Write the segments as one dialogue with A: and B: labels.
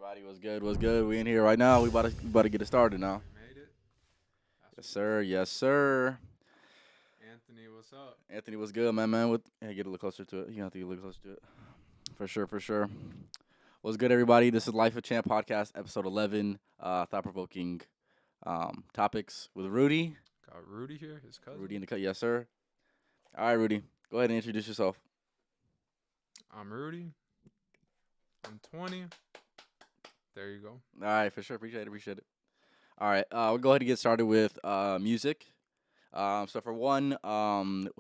A: everybody? What's good? What's good? We in here right now. We about to get it started now.
B: We made it. That's
A: Yes,
B: what we
A: sir. Yes, sir.
B: Anthony, what's up?
A: Anthony, what's good, man? What? Hey, get a little closer to it. You have to get a little closer to it. For sure. For sure. What's good, everybody? This is Life of Champ podcast, episode 11. Thought provoking topics with Rudy.
B: Got Rudy here, his cousin.
A: Rudy in the cut. Yes, sir. All right, Rudy. Go ahead and introduce yourself.
B: I'm Rudy. I'm 20. There you go.
A: All right, for sure. Appreciate it. Appreciate it. All right. We'll go ahead and get started with music. So for one,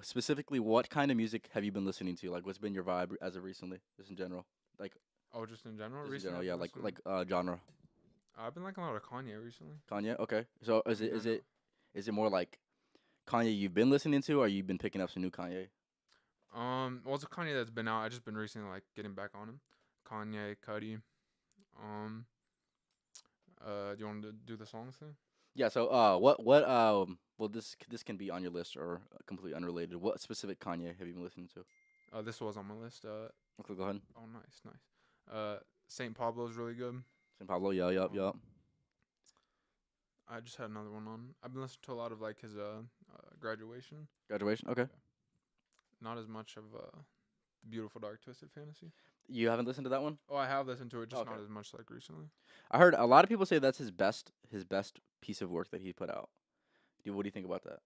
A: specifically, what kind of music have you been listening to? Like, what's been your vibe as of recently, just in general? Like,
B: Oh, just in general?
A: just in
B: Recently,
A: general,
B: I've
A: yeah.
B: been listening-
A: Genre.
B: I've been liking a lot of Kanye recently.
A: Kanye. Okay. So is
B: In
A: it is
B: general.
A: it is it more like Kanye you've been listening to, or you've been picking up some new Kanye?
B: Well, it's a Kanye that's been out. I just been recently like getting back on him. Kanye, Cudi. Um, do you want to do the songs thing?
A: Yeah. So what well this can be on your list or completely unrelated. What specific Kanye have you been listening to?
B: This was on my list.
A: Okay, go ahead.
B: Oh, nice. Saint Pablo's really good.
A: San Pablo. Yeah. Yup.
B: Um,
A: Yup.
B: I just had another one on. I've been listening to a lot of like his graduation.
A: Graduation. Okay.
B: Not as much of Beautiful Dark Twisted Fantasy.
A: You haven't listened to that one?
B: Oh, I have listened to it, just
A: Okay.
B: not as much like recently.
A: I heard a lot of people say that's his best piece of work that he put out. What do you think about that?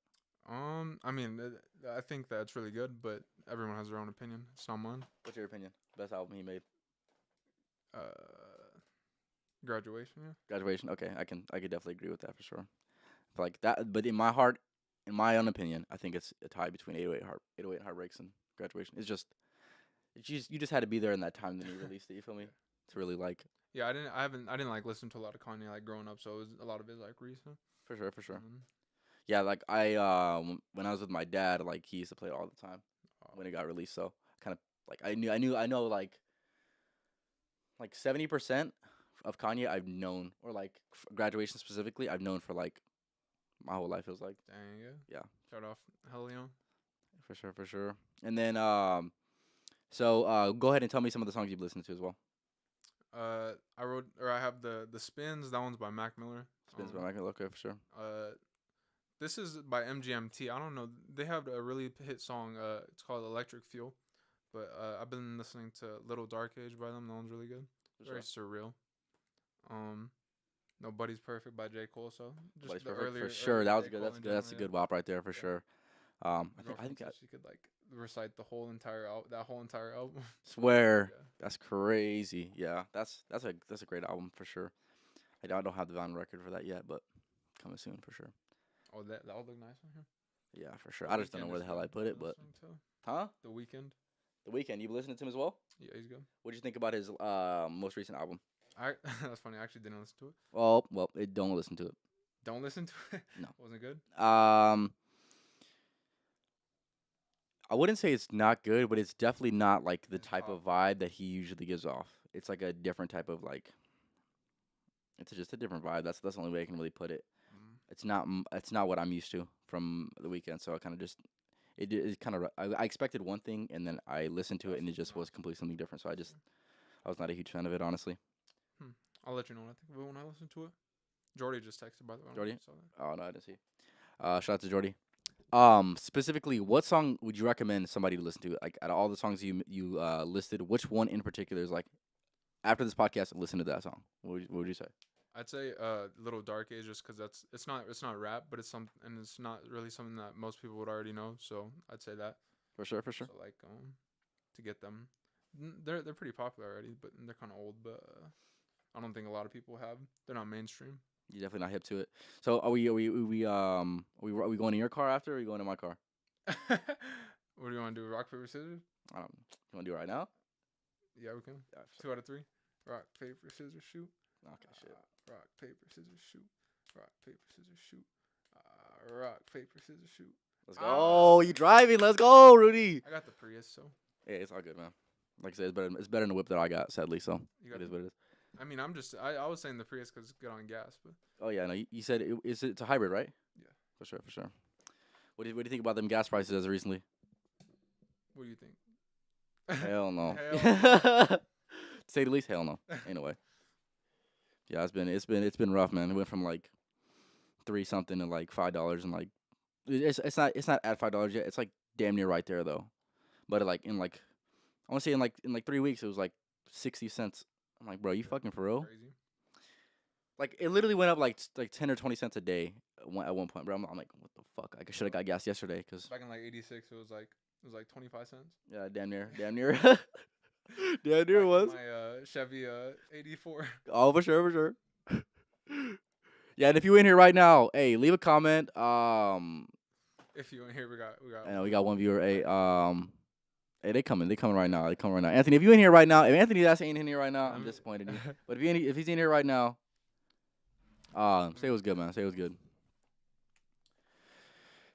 B: I mean, I think that's really good, but everyone has their own opinion. It's not mine.
A: What's your opinion? Best album he made?
B: Uh, Graduation, yeah.
A: Graduation. Okay, I could definitely agree with that for sure. Like that, but in my heart, in my own opinion, I think it's a tie between 808 Heartbreaks and Graduation. You just had to be there in that time that he released it. You feel me? To really like
B: Yeah, I didn't like listen to a lot of Kanye like growing up, so it was a lot of it like recent.
A: for sure.
B: Mhm.
A: Yeah, like when I was with my dad, like he used to play it all the time when it got released. So kind of like I know like 70% of Kanye I've known, or like Graduation specifically, I've known for like my whole life. It was like
B: Dang, yeah.
A: yeah,
B: Shout off Helion.
A: for sure. And then so go ahead and tell me some of the songs you've listened to as well.
B: I have the Spins. That one's by Mac Miller.
A: Spins by Michael. Okay, for sure.
B: This is by MGMT. I don't know. They have a really hit song. It's called Electric Fuel. But I've been listening to Little Dark Age by them. That one's really good.
A: For
B: Very
A: sure.
B: surreal. Nobody's Perfect by J. Cole. So just
A: Buddy's
B: the
A: Perfect,
B: earlier
A: for sure.
B: early
A: That was
B: J.
A: good.
B: Cole
A: That's
B: in
A: good. That's a
B: general,
A: good WAP right there for
B: Yeah.
A: sure.
B: My
A: I
B: girlfriend
A: think I
B: said she could like recite the whole entire that whole entire album.
A: swear
B: Yeah.
A: that's crazy. Yeah, that's a great album for sure. I don't have the vinyl record for that yet, but coming soon for sure.
B: Oh, that would look nice on here.
A: Yeah, for sure.
B: The
A: I just don't know
B: Weeknd
A: where
B: is
A: the hell I
B: good.
A: put
B: I've
A: it,
B: been
A: but
B: listening to
A: huh?
B: The Weeknd.
A: The Weeknd. You listened to him as well?
B: Yeah, he's good.
A: What did you think about his most recent album?
B: That's funny. I actually didn't listen to it.
A: Well, don't listen to it.
B: Don't listen to it.
A: No.
B: Wasn't good.
A: I wouldn't say it's not good, but it's definitely not like the
B: It's
A: type
B: pop.
A: of vibe that he usually gives off. It's like a different type of like. It's just a different vibe. That's the only way I can really put it.
B: Mm.
A: It's not what I'm used to from the weekend. So I kind of just it kind of I expected one thing and then I listened to it and it just was completely something different. So I was not a huge fan of it, honestly.
B: I'll let you know what I think of it when I listen to it. Jordy just texted, by the way. I don't know
A: Jordy?
B: if you saw that.
A: Oh no, I didn't see. Shout out to Jordy. Specifically, what song would you recommend somebody to listen to? Like, out of all the songs you listed, which one in particular is like, after this podcast, listen to that song? What would you say?
B: I'd say Little Dark Age, just because it's not rap, but it's not really something that most people would already know. So I'd say that.
A: For sure.
B: So like to get them, they're pretty popular already, but they're kind of old. But I don't think a lot of people have. They're not mainstream.
A: You're definitely not hip to it. So are we going in your car after, or are we going in my car?
B: What do you want to do? Rock paper scissors?
A: You want to do it right now?
B: Yeah, we can.
A: Yeah, for
B: 2 out of 3. Rock paper scissors shoot.
A: Okay, shit.
B: Rock paper scissors shoot. Rock paper scissors shoot. Rock paper scissors shoot.
A: Let's go. You driving? Let's go, Rudy.
B: I got the Prius, so
A: Hey, it's all good, man. Like I said, it's better than the whip that I got, sadly. So
B: you got
A: it is what it is.
B: I mean, I was saying the Prius because it's good on gas, but
A: Oh yeah, no. You said it's a hybrid, right?
B: Yeah.
A: For sure. What do you think about them gas prices as of recently?
B: what do you think?
A: Hell no.
B: Hell
A: To say the least, hell no. Ain't no way. Yeah, it's been rough, man. It went from like three something to like $5 and like it's not at $5 yet. It's like damn near right there though. But like in like I want to say in like 3 weeks it was like 60 cents. I'm like, bro, you
B: Yeah,
A: fucking for real?
B: crazy.
A: Like it literally went up like 10 or 20 cents a day at one point, bro. I'm like, what the fuck? Like I should have got gas yesterday, cause
B: Back in like '86, it was like 25 cents.
A: yeah, damn near, damn near
B: Back in
A: was.
B: my Chevy '84.
A: Oh, for sure. Yeah, and if you in here right now, hey, leave a comment.
B: If you in here, we got
A: I know we
B: one.
A: got one viewer. Hey, they coming right now. They coming right now. Anthony, if you in here right now, if Anthony that's ain't in here right now, I'm disappointed in you. But if he's in here right now, say it was good, man. Say it was good.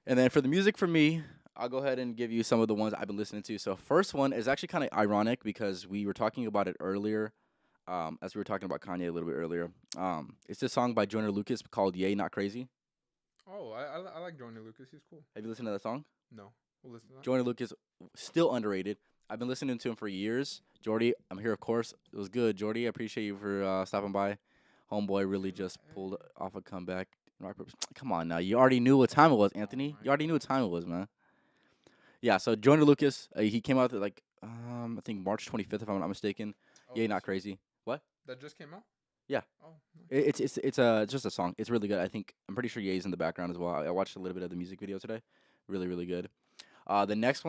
A: And then for the music for me, I'll go ahead and give you some of the ones I've been listening to. So first one is actually kind of ironic because we were talking about it earlier, as we were talking about Kanye a little bit earlier. It's this song by Joyner Lucas called "Yay Not Crazy."
B: Oh, I like Joyner Lucas. He's cool.
A: Have you listened to that song?
B: No, we'll listen to that.
A: Joyner Lucas, still underrated. I've been listening to him for years. Jordy, I'm here, of course. It was good. Jordy, I appreciate you for stopping by. Homeboy really just pulled off a comeback. Come on now. You already knew what time it was, Anthony. You already knew what time it was, man. Yeah, so Joyner Lucas, he came out like, I think March 25th, if I'm not mistaken.
B: Oh,
A: Yeah, not crazy. What?
B: that just came out.
A: Yeah.
B: Oh, nice.
A: It's just a song. It's really good. I'm pretty sure Ye's in the background as well. I watched a little bit of the music video today. Really, really good. The next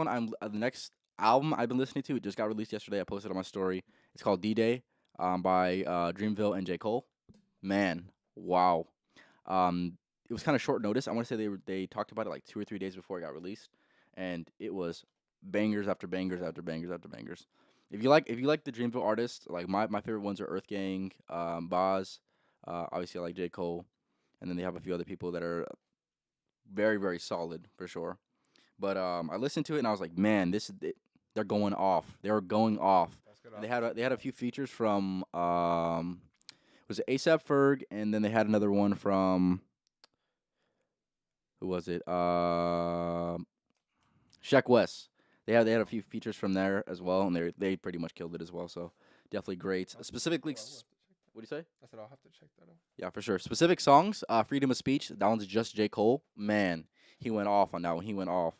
A: album I've been listening to. It just got released yesterday. I posted on my story. It's called D-Day, by Dreamville and J Cole. Man, wow. It was kind of short notice. I want to say they talked about it like 2 or 3 days before it got released, and it was bangers after bangers after bangers after bangers. If you like the Dreamville artists, like my favorite ones are Earth Gang, Boz, obviously I like J Cole, and then they have a few other people that are very very solid for sure. But I listened to it and I was like, man, they're going off. They were going off.
B: That's good.
A: And they had a few features from was it ASAP Ferg, and then they had another one from who was it? Sheck West. They had a few features from there as well, and they pretty much killed it as well. So definitely great. Specifically, what do you say?
B: I said I'll have to check that out.
A: Yeah, for sure. Specific songs, Freedom of Speech. That one's just J Cole. Man, he went off on that one. He went off.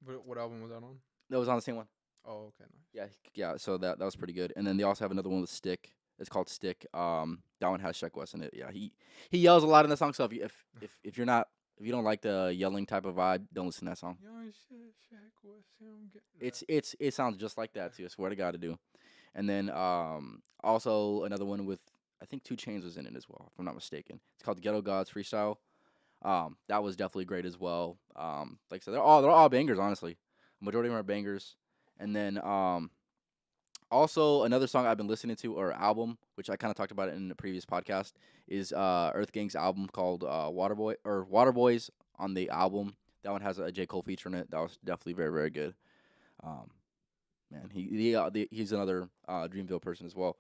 B: What album was that on?
A: That was on the same one.
B: Oh, okay, nice.
A: Yeah, yeah. So that was pretty good. And then they also have another one with Stick. It's called Stick. That one has Sheck West in it. Yeah, he yells a lot in the song. So if you're not if you don't like the yelling type of vibe, don't listen to that song. It sounds just like that too. I swear to God, to do. And then also another one with I think 2 Chainz was in it as well, if I'm not mistaken. It's called Ghetto Gods Freestyle. That was definitely great as well. Like I said, they're all bangers, honestly. Majority of them are bangers. And then also another song I've been listening to or album, which I kind of talked about it in the previous podcast, is Earth Gang's album called Waterboy or Waterboys on the album. That one has a J Cole feature in it. That was definitely very very good. Um, Man, he's another Dreamville person as well.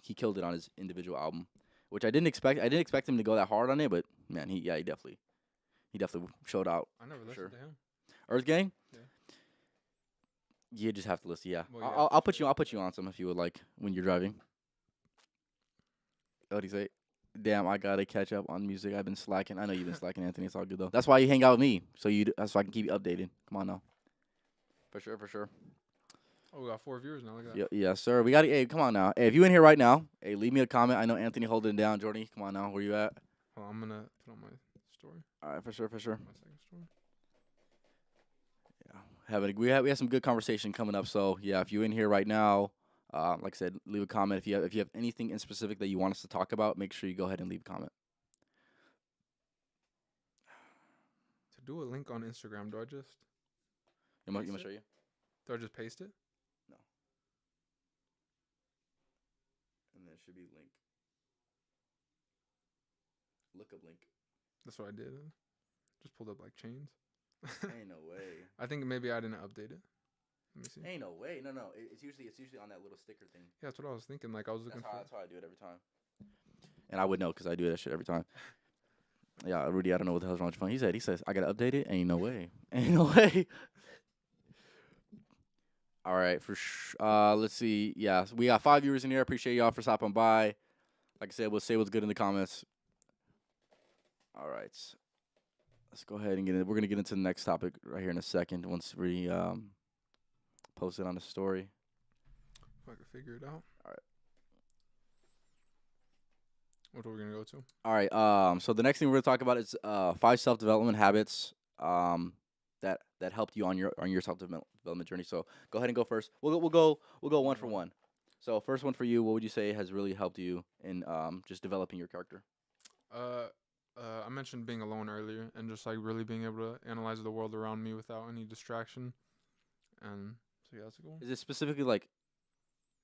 A: He killed it on his individual album, which I didn't expect. I didn't expect him to go that hard on it, but man, he definitely showed out.
B: I never listened to him.
A: Earth Gang.
B: Yeah.
A: You just have to listen. Yeah,
B: Well, yeah,
A: I'll put you. I'll put you on some if you would like when you're driving. What do you say? Damn, I gotta catch up on music. I've been slacking. I know you've been slacking, Anthony. It's all good though. That's why you hang out with me, that's so I can keep you updated. Come on now. For sure, for sure.
B: Oh, we got 4 viewers now. Look at that.
A: Yes, sir. We got to. Hey, come on now. Hey, if you in here right now, hey, leave me a comment. I know Anthony holding it down. Jordy, come on now. Where you at?
B: Well, I'm gonna put on my story.
A: All right, for sure, for sure.
B: My second story.
A: Yeah, we have some good conversation coming up. So yeah, if you in here right now, like I said, leave a comment. If you have anything in specific that you want us to talk about, make sure you go ahead and leave a comment.
B: To do a link on Instagram, do I just?
A: You want to show you?
B: Do I just paste it?
A: No. And there should be link. Look up link.
B: That's what I did. Just pulled up like chains.
A: Ain't no way.
B: I think maybe I didn't update it. Let me see.
A: Ain't no way. No. It's usually on that little sticker thing.
B: Yeah, that's what I was thinking. Like I was looking
A: That's how I do it every time. And I would know because I do that shit every time. Yeah, Rudy, I don't know what the hell's wrong with your phone. He says, I gotta update it. Ain't no way. Ain't no way. All right, let's see. Yeah, so we got 5 viewers in here. Appreciate y'all for stopping by. Like I said, we'll say what's good in the comments. All right. Let's go ahead and get in. We're gonna get into the next topic right here in a second once we post it on the story.
B: If I could figure it out.
A: All right.
B: What are we gonna go to?
A: All right. So the next thing we're gonna talk about is 5 self development habits that helped you on your self development journey. So go ahead and go first. We'll go one for one. So first one for you. What would you say has really helped you in just developing your character?
B: Uh, I mentioned being alone earlier, and just like really being able to analyze the world around me without any distraction. And so yeah, that's a good one.
A: Is it specifically like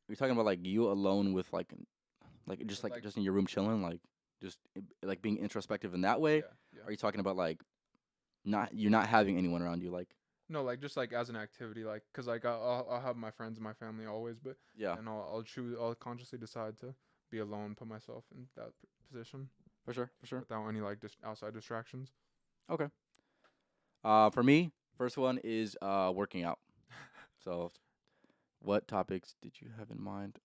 A: you're talking about like you alone with like just in your room chilling just like being introspective in that way?
B: Yeah, yeah.
A: Are you talking about like you're not having anyone around you like
B: No, like just like as an activity, like because like I'll have my friends and my family always, but
A: yeah
B: and I'll consciously decide to be alone, put myself in that position
A: for sure
B: without any like outside distractions.
A: okay. For me, first one is working out. So, what topics did you have in mind?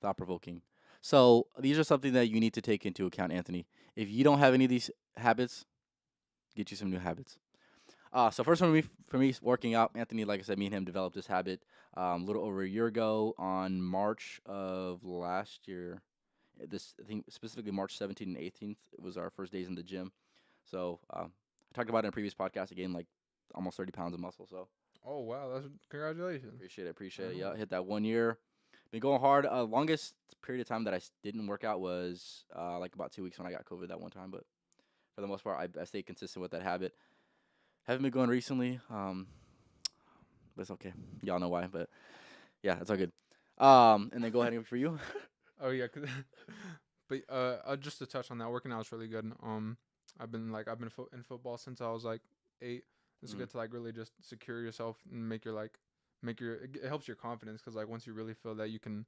A: Thought provoking. So, these are something that you need to take into account, Anthony. If you don't have any of these habits, get you some new habits. So first one for me is working out. Anthony, like I said, me and him developed this habit a little over a year ago on March of last year. This I think specifically March 17th and 18th. It was our first days in the gym. So I talked about it in a previous podcast. I gained like almost 30 pounds of muscle. So
B: Oh wow, that's congratulations.
A: appreciate it.
B: Oh.
A: Yeah, hit that 1 year. Been going hard. Longest period of time that didn't work out was like about 2 weeks when I got COVID that one time. But for the most part, I stayed consistent with that habit. Haven't been going recently. But it's okay. Y'all know why. But yeah, it's all good. And then go ahead and for you.
B: Oh yeah, but just to touch on that, working out is really good. I've been in football since I was like 8. It's good to like really just secure yourself and it helps your confidence because like once you really feel that you can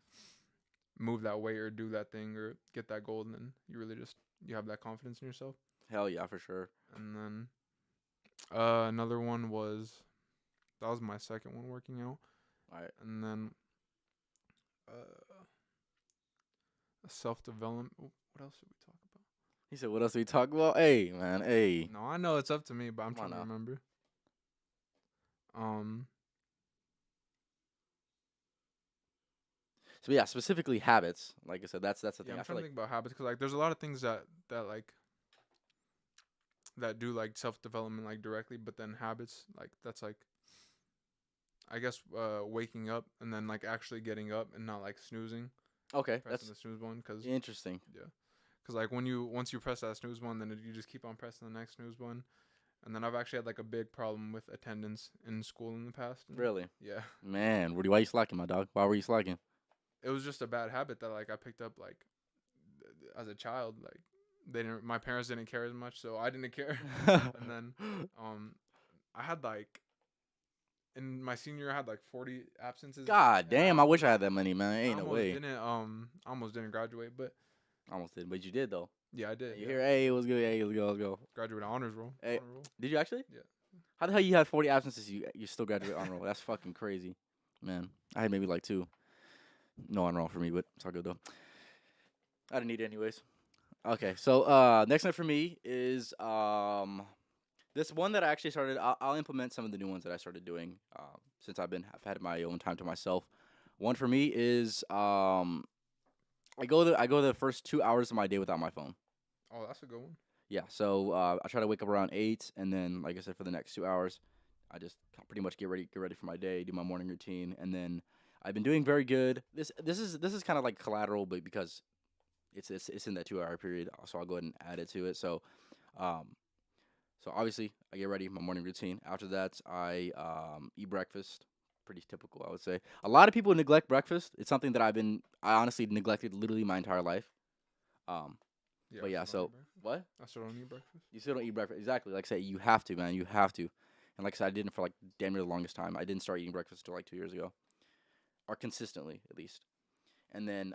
B: move that way or do that thing or get that goal, then you have that confidence in yourself.
A: Hell yeah, for sure.
B: And then another one that was my second one, working out.
A: All right.
B: And then uh self development. What else did we talk about?
A: He said, "What else we talk about?" Hey, man. Hey.
B: No, I know it's up to me, but I'm
A: Come on
B: trying to
A: now.
B: remember. Um,
A: So yeah, specifically habits. Like I said, that's the
B: yeah,
A: thing.
B: I'm
A: I feel
B: trying to
A: like
B: think about habits because like there's a lot of things that like that do like self development like directly, but then habits like that's like I guess waking up and then like actually getting up and not like snoozing,
A: okay,
B: pressing
A: that's
B: the snooze button because
A: interesting.
B: yeah, because like once you press that snooze button, then you just keep on pressing the next snooze button. And then I've actually had like a big problem with attendance in school in the past. And
A: Really,
B: yeah,
A: man. Rudy, why you slacking, my dog? Why were you slacking?
B: it was just a bad habit that like I picked up like as a child. Like my parents didn't care as much, so I didn't care. And then um, I had like in my senior year, I had like 40 absences,
A: God
B: and
A: damn, I wish I had that money, man. Ain't no way.
B: I almost didn't graduate, but
A: Almost did, but you did though.
B: yeah, I did.
A: You
B: Yeah,
A: hear? Hey, it was good. Hey, let's go. Let's go.
B: graduate honors roll.
A: Hey,
B: Honor roll.
A: did you actually?
B: Yeah.
A: How the hell you had 40 absences? You still graduate on roll? That's fucking crazy, man. I had maybe like 2. No on roll for me, but it's all good though. I didn't need it anyways. Okay, so next one for me is this one that I actually started. I'll implement some of the new ones that I started doing since I've had my own time to myself. One for me is I go the first 2 hours of my day without my phone.
B: Oh, that's a good one.
A: Yeah, so I try to wake up around 8, and then like I said, for the next 2 hours, I just pretty much get ready for my day, do my morning routine, and then I've been doing very good. This is kind of like collateral, but because it's in that 2 hour period, so I'll go ahead and add it to it. Um, so obviously I get ready, my morning routine. After that, I eat breakfast. Pretty typical, I would say. A lot of people neglect breakfast. It's something that I honestly neglected literally my entire life. Um,
B: Yeah,
A: but
B: I
A: yeah,
B: still don't
A: so
B: eat breakfast.
A: what?
B: I still don't eat breakfast.
A: You still don't eat breakfast. Exactly. Like I say, you have to, man. You have to. And like I said, I didn't for like damn near the longest time. I didn't start eating breakfast until like 2 years ago, or consistently at least. And then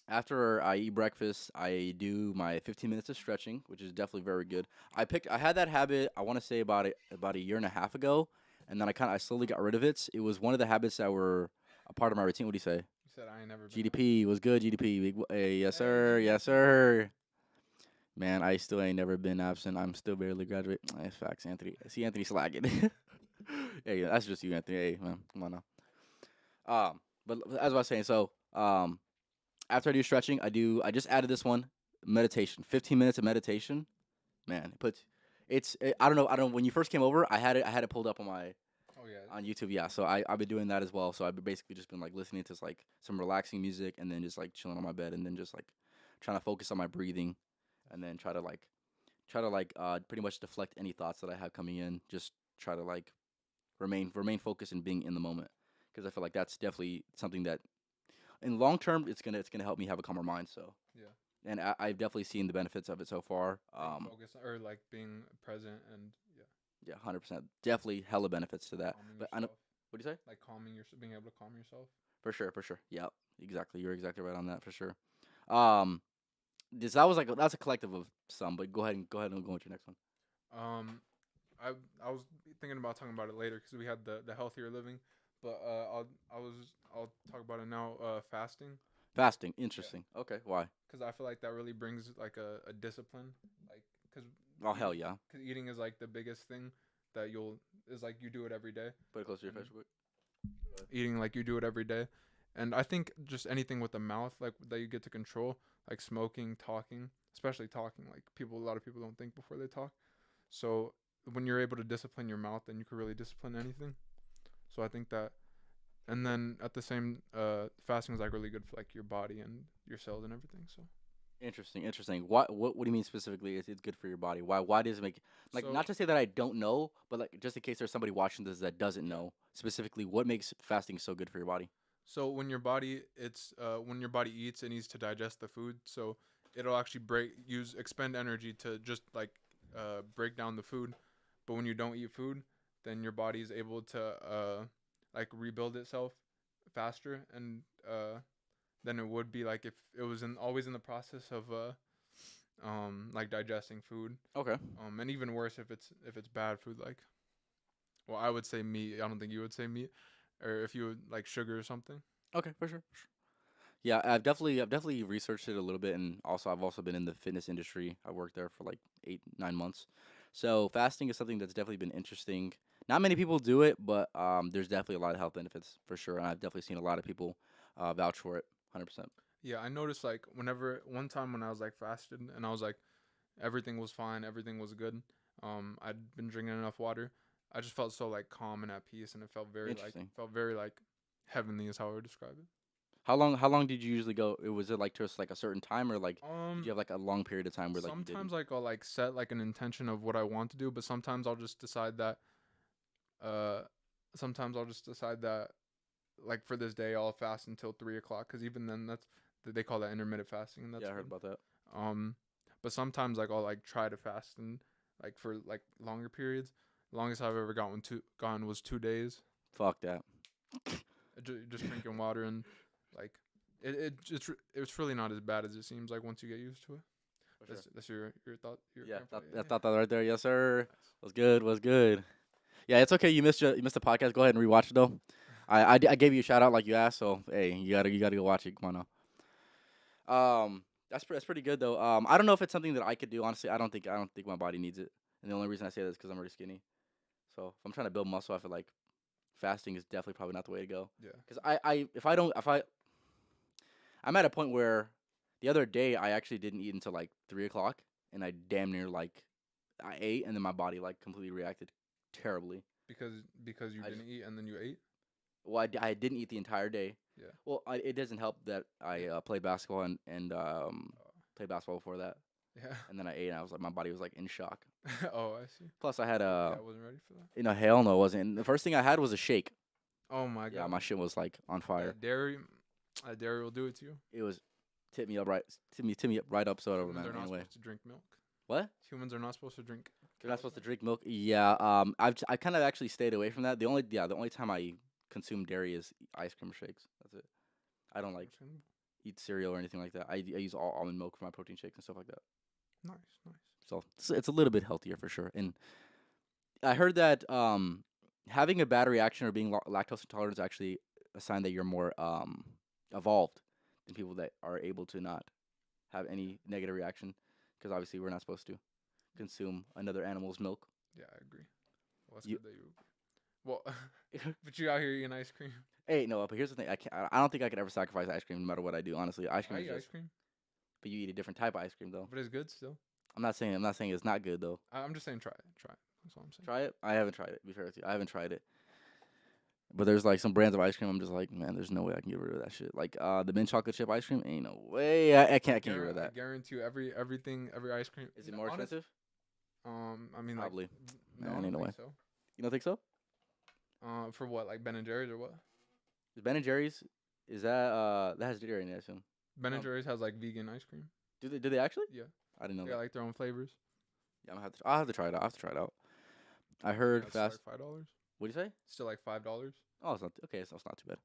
A: after I eat breakfast, I do my 15 minutes of stretching, which is definitely very good. I had that habit. I want to say about a year and a half ago, and then I slowly got rid of it. It was one of the habits that were a part of my routine. What do you say?
B: said I ain't never been absent.
A: GDP was good. GDP, hey, yes sir,
B: Hey.
A: yes sir. Man, I still ain't never been absent. I'm still barely graduate. That's facts, Anthony. See Anthony slacking. Yeah, yeah, that's just you, Anthony. Hey, man, come on now. But as I was saying, so after I do stretching, I just added this one meditation. 15 minutes of meditation. Man, it puts I don't know. I don't. When you first came over, I had it pulled up on my
B: Oh yeah.
A: on YouTube. Yeah, so I've been doing that as well. So I've basically just been like listening to like some relaxing music and then just like chilling on my bed and then just like trying to focus on my breathing and then try to like pretty much deflect any thoughts that I have coming in. Just try to like remain focused and being in the moment because I feel like that's definitely something that in long term it's gonna help me have a calmer mind. So
B: Yeah.
A: and I've definitely seen the benefits of it so far.
B: Being focused or like being present and yeah,
A: Yeah, 100%. Definitely hella benefits to that.
B: calming
A: But I know,
B: yourself.
A: what do you say?
B: Like calming your being able to calm yourself.
A: For sure, for sure. Yeah, exactly. You're exactly right on that for sure. Um, this that was like that's a collective of some, but go ahead and go with your next one.
B: Um, I I was thinking about talking about it later because we had the healthier living, but I'll talk about it now. Fasting.
A: Fasting,
B: Yeah,
A: interesting. Okay, why?
B: because I feel like that really brings like a discipline, like because
A: Oh hell
B: eating,
A: yeah.
B: cause eating is like the biggest thing that you'll is like you do it every day,
A: Put it close to your
B: and
A: face real quick.
B: eating like you do it every day, and I think just anything with the mouth like that you get to control, like smoking, talking, especially talking, like a lot of people don't think before they talk, so when you're able to discipline your mouth, then you can really discipline anything. So I think that, and then at the same, fasting is like really good for like your body and your cells and everything. So
A: Interesting, interesting. What do you mean specifically? Is it's good for your body? Why does it make like
B: so
A: not to say that I don't know, but like just in case there's somebody watching this that doesn't
B: yeah.
A: know specifically what makes fasting so good for your body?
B: So when your body eats, it needs to digest the food. So it'll actually expend energy to just like break down the food. But when you don't eat food, then your body is able to like rebuild itself faster and than it would be like if it was always in the process of like digesting food.
A: Okay.
B: And even worse if it's bad food, like, well, I would say meat. I don't think you would say meat, or if you would like sugar or something.
A: Okay, for sure. Yeah, I've definitely researched it a little bit, and also I've also been in the fitness industry. I worked there for like 8 9 months, so fasting is something that's definitely been interesting. Not many people do it, but there's definitely a lot of health benefits for sure, and I've definitely seen a lot of people vouch for it, 100%.
B: Yeah, I noticed like whenever one time when I was like fasted and I was like everything was fine, everything was good. I'd been drinking enough water. I just felt so like calm and at peace, and it
A: Interesting.
B: felt very like heavenly is how I would describe it.
A: How long did you usually go? Was it like just like a certain time, or like did
B: Um,
A: you have like a long period of time where like you didn't?
B: Sometimes like I'll like set like an intention of what I want to do, but sometimes I'll just decide that uh, sometimes I'll just decide that like for this day I'll fast until 3 o'clock because even then they call that intermittent fasting and
A: Yeah,
B: that's
A: I heard
B: good.
A: about that.
B: Um, but sometimes like I'll like try to fast and like for like longer periods. The longest I've ever gone was 2 days.
A: Fuck that.
B: Just drinking water and like it's really not as bad as it seems like once you get used to it.
A: For sure.
B: That's your thought your
A: Yeah,
B: grandpa. Yeah,
A: that
B: yeah.
A: thought that right there. Yes, sir.
B: Nice.
A: Was good. Was good. Yeah, it's okay. You missed the podcast. Go ahead and rewatch it though. I gave you a shout out like you asked, so hey, you gotta go watch it. Come on now. That's pretty good though. I don't know if it's something that I could do. Honestly, I don't think my body needs it. And the only reason I say that is because I'm already skinny. So if I'm trying to build muscle, I feel like fasting is definitely probably not the way to go.
B: Yeah.
A: Because I'm at a point where the other day I actually didn't eat until like 3 o'clock, and I damn near like I ate, and then my body like completely reacted terribly.
B: Because you
A: I just
B: didn't eat and then you ate.
A: Well, I didn't eat the entire day.
B: Yeah.
A: Well, it doesn't help that I
B: Yeah.
A: played basketball and
B: Uh,
A: played basketball before that,
B: yeah.
A: and then I ate, and I was like, my body was like in shock.
B: Oh, I see.
A: Plus, I had
B: Yeah, I wasn't ready for that.
A: hell no, it wasn't. And the first thing I had was a shake.
B: Oh my
A: Yeah,
B: god.
A: my shit was like on fire.
B: That dairy, that dairy will do it to you.
A: It was tip me up right up, so over,
B: Humans
A: man.
B: are not
A: Anyway,
B: supposed to drink milk.
A: what?
B: Humans are not supposed to drink
A: You're not
B: cow's
A: supposed to
B: milk.
A: drink milk. Yeah. I kind of actually stayed away from that. The only time I consume dairy is ice cream shakes. That's it. I don't like
B: Understandable.
A: eat cereal or anything like that. I use all almond milk for my protein shakes and stuff like that.
B: Nice, nice.
A: So it's a little bit healthier for sure. And I heard that having a bad reaction or being lactose intolerant is actually a sign that you're more evolved than people that are able to not have any negative reaction, because obviously we're not supposed to consume another animal's milk.
B: Yeah, I agree. Well, it's
A: You,
B: good that you agree. Well, but you out here eating ice cream.
A: hey, no, but here's the thing. I don't think I could ever sacrifice ice cream no matter what I do. Honestly, ice cream
B: I
A: is
B: eat ice
A: just.
B: cream,
A: But you eat a different type of ice cream though.
B: but it's good still.
A: I'm not saying it's not good though.
B: I'm just saying try it. Try it. That's all I'm saying.
A: Try it. I haven't tried it. To be fair with you, I haven't tried it. But there's like some brands of ice cream. I'm just like, man, there's no way I can get rid of that shit. Like the mint chocolate chip ice cream, ain't no way. I can't get rid of
B: I
A: that.
B: guarantee you, every ice cream.
A: Is it more expensive?
B: I mean, like,
A: Probably.
B: no,
A: Man,
B: I
A: ain't
B: don't
A: no way.
B: think so.
A: You don't think so?
B: For what, like Ben and Jerry's or what?
A: Is Ben and Jerry's? Is that that has dairy in it? I assume.
B: Ben and
A: Um,
B: Jerry's has like vegan ice cream.
A: Do they actually?
B: Yeah,
A: I didn't know
B: they
A: that.
B: got like their own flavors.
A: Yeah, I'll have to try it out. I have to try it out. I
B: I
A: heard
B: think that's
A: fast.
B: like $5.
A: What do you say?
B: Still like $5.
A: Oh, it's not okay. So it's not too bad.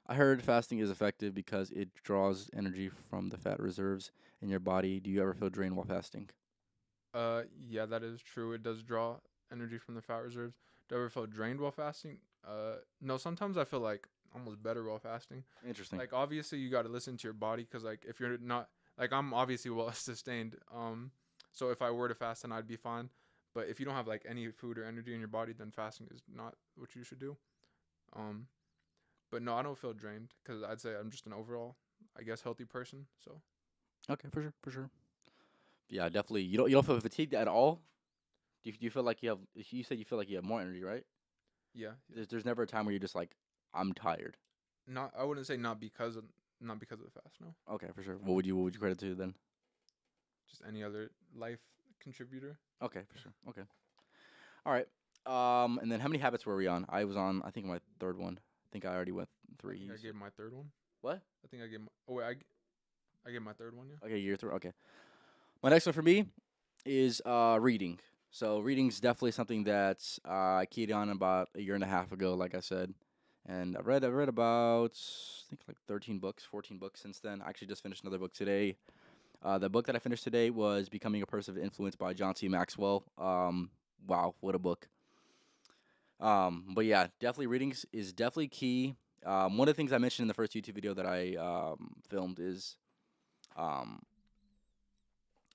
A: I heard fasting is effective because it draws energy from the fat reserves in your body. Do you ever feel drained while fasting?
B: Yeah, that is true. It does draw energy from the fat reserves. Do I ever feel drained while fasting? No. Sometimes I feel like almost better while fasting.
A: Interesting.
B: Like obviously you got to listen to your body because like if you're not like I'm obviously well sustained. So if I were to fast, then I'd be fine. But if you don't have like any food or energy in your body, then fasting is not what you should do. Um, but no, I don't feel drained because I'd say I'm just an overall, I guess, healthy person. So
A: Okay, for sure, for sure. Yeah, definitely. You don't feel fatigued at all. Do you feel like you have? You said you feel like you have more energy, right?
B: yeah,
A: There's never a time where you're just like, I'm tired.
B: not I wouldn't say not because of the fast. No,
A: Okay, for sure. What would you credit to then?
B: just any other life contributor.
A: Okay, for sure. Okay. All right. And then how many habits were we on? I was on, I think, my third one. I think I already went
B: I
A: three.
B: think I gave my third one.
A: What?
B: I think I gave. Oh wait, I gave my third one. Yeah.
A: Okay, year three. Okay. My next one for me is reading. So reading's definitely something that I keyed on about a year and a half ago, like I said, and I read about I think like 13 books, 14 books since then. I actually just finished another book today. The book that I finished today was Becoming a Person of Influence by John C. Maxwell. Wow, what a book. But yeah, definitely is definitely key. One of the things I mentioned in the first YouTube video that I filmed is um,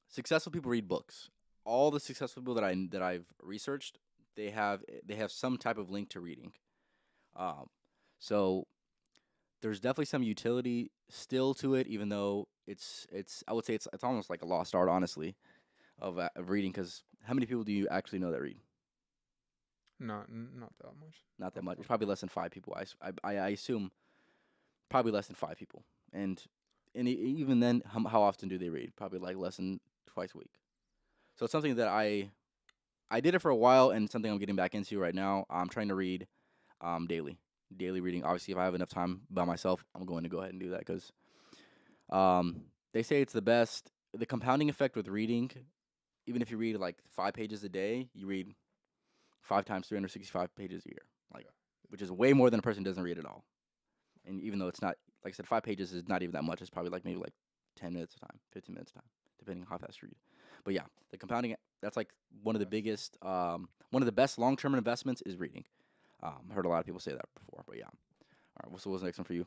A: successful people read books. All the successful people that I've researched, they have some type of link to reading. Um, so there's definitely some utility still to it, even though it's I would say it's almost like a lost art, honestly, of reading. Because how many people do you actually know that read?
B: Not that much.
A: Not that
B: Off the
A: much.
B: top
A: It's
B: of my
A: probably less than five people. I assume probably less than five people. Even then, how often do they read? Probably like less than twice a week. So it's something that I did it for a while, and it's something I'm getting back into right now. I'm trying to read daily reading. Obviously, if I have enough time by myself, I'm going to go ahead and do that because they say it's the best. The compounding effect with reading, even if you read like 5 pages a day, you read 5 times 365 pages a year, like
B: Yeah.
A: which is way more than a person who doesn't read at all. And even though it's not, like I said, 5 pages is not even that much. It's probably like maybe like 10 minutes of time, 15 minutes of time, depending on how fast you read. But yeah, the compounding, that's like one of the
B: That's true.
A: biggest, one of the best long term investments is reading. I heard a lot of people say that before, but yeah. All right, so what's the next one for you?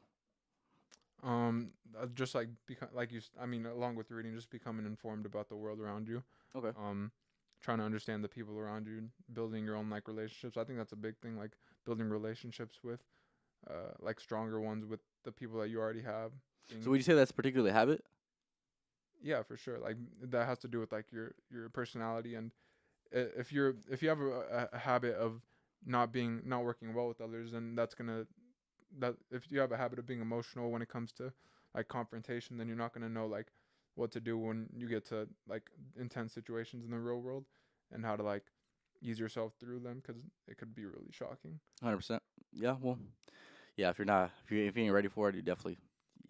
B: Just like I mean, along with reading, just becoming informed about the world around you.
A: Okay.
B: Um, Trying to understand the people around you, building your own like relationships. I think that's a big thing, like building relationships with, like stronger ones with the people that you already have.
A: So would you say that's particularly a habit?
B: Yeah, for sure. Like that has to do with like your personality and if you have a habit of not working well with others, then that's gonna that if you have a habit of being emotional when it comes to like confrontation, then you're not gonna know like what to do when you get to like intense situations in the real world and how to like ease yourself through them because it could be really shocking.
A: 100%. Yeah. Well, yeah. If you ain't ready for it, you definitely,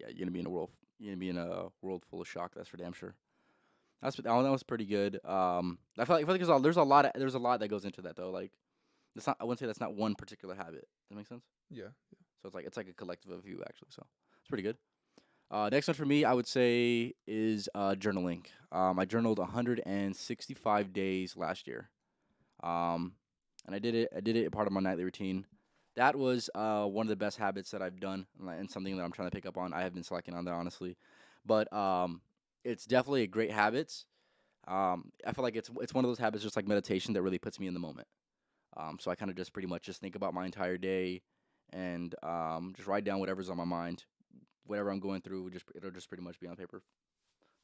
A: yeah, you're gonna be in a world. You're gonna be in a world full of shock. That's for damn sure. That was pretty good. I feel like there's a lot that goes into that though. Like, it's not. I wouldn't say that's not one particular habit. Does that make sense?
B: Yeah.
A: So it's like a collective of you actually. So it's pretty good. Next one for me, I would say, is journaling. I journaled 165 days last year, and I did it. I did it part of my nightly routine. That was one of the best habits that I've done, and something that I'm trying to pick up on. I have been slacking on that honestly, but it's definitely a great habit. I feel like it's one of those habits, just like meditation, that really puts me in the moment. So I kind of just pretty much just think about my entire day, and just write down whatever's on my mind, whatever I'm going through. Just it'll just pretty much be on paper.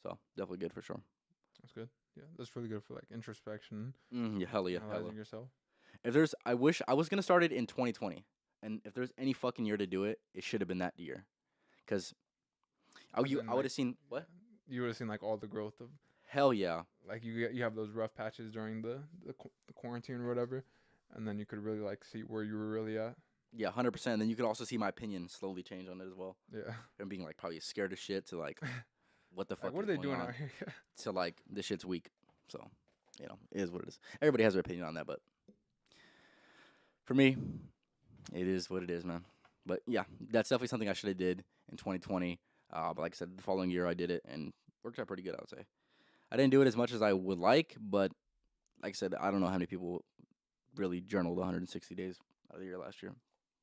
A: So definitely good for sure.
B: That's good. Yeah, that's really good for like introspection,
A: Yeah, hella, yeah, hella.
B: analyzing yourself.
A: If there's, I wish I was gonna start it in 2020, and if there's any fucking year to do it, it should have been that year, cause
B: Cause then
A: I would
B: like
A: have seen what?
B: you would have seen like all the growth of
A: Hell yeah,
B: like you have those rough patches during the quarantine or whatever, and then you could really like see where you were really at.
A: yeah, 100%. Then you could also see my opinion slowly change on it as well,
B: Yeah.
A: from being like probably scared as shit to like what the
B: Like
A: fuck
B: what
A: is
B: are they
A: going
B: doing
A: on,
B: out here?
A: to like this shit's weak. So it is what it is. Everybody has their opinion on that, but for me, it is what it is, man. But yeah, that's definitely something I should have did in 2020. But like I said, the following year I did it and worked out pretty good. I would say I didn't do it as much as I would like, but like I said, I don't know how many people really journaled 160 days out of the year last year.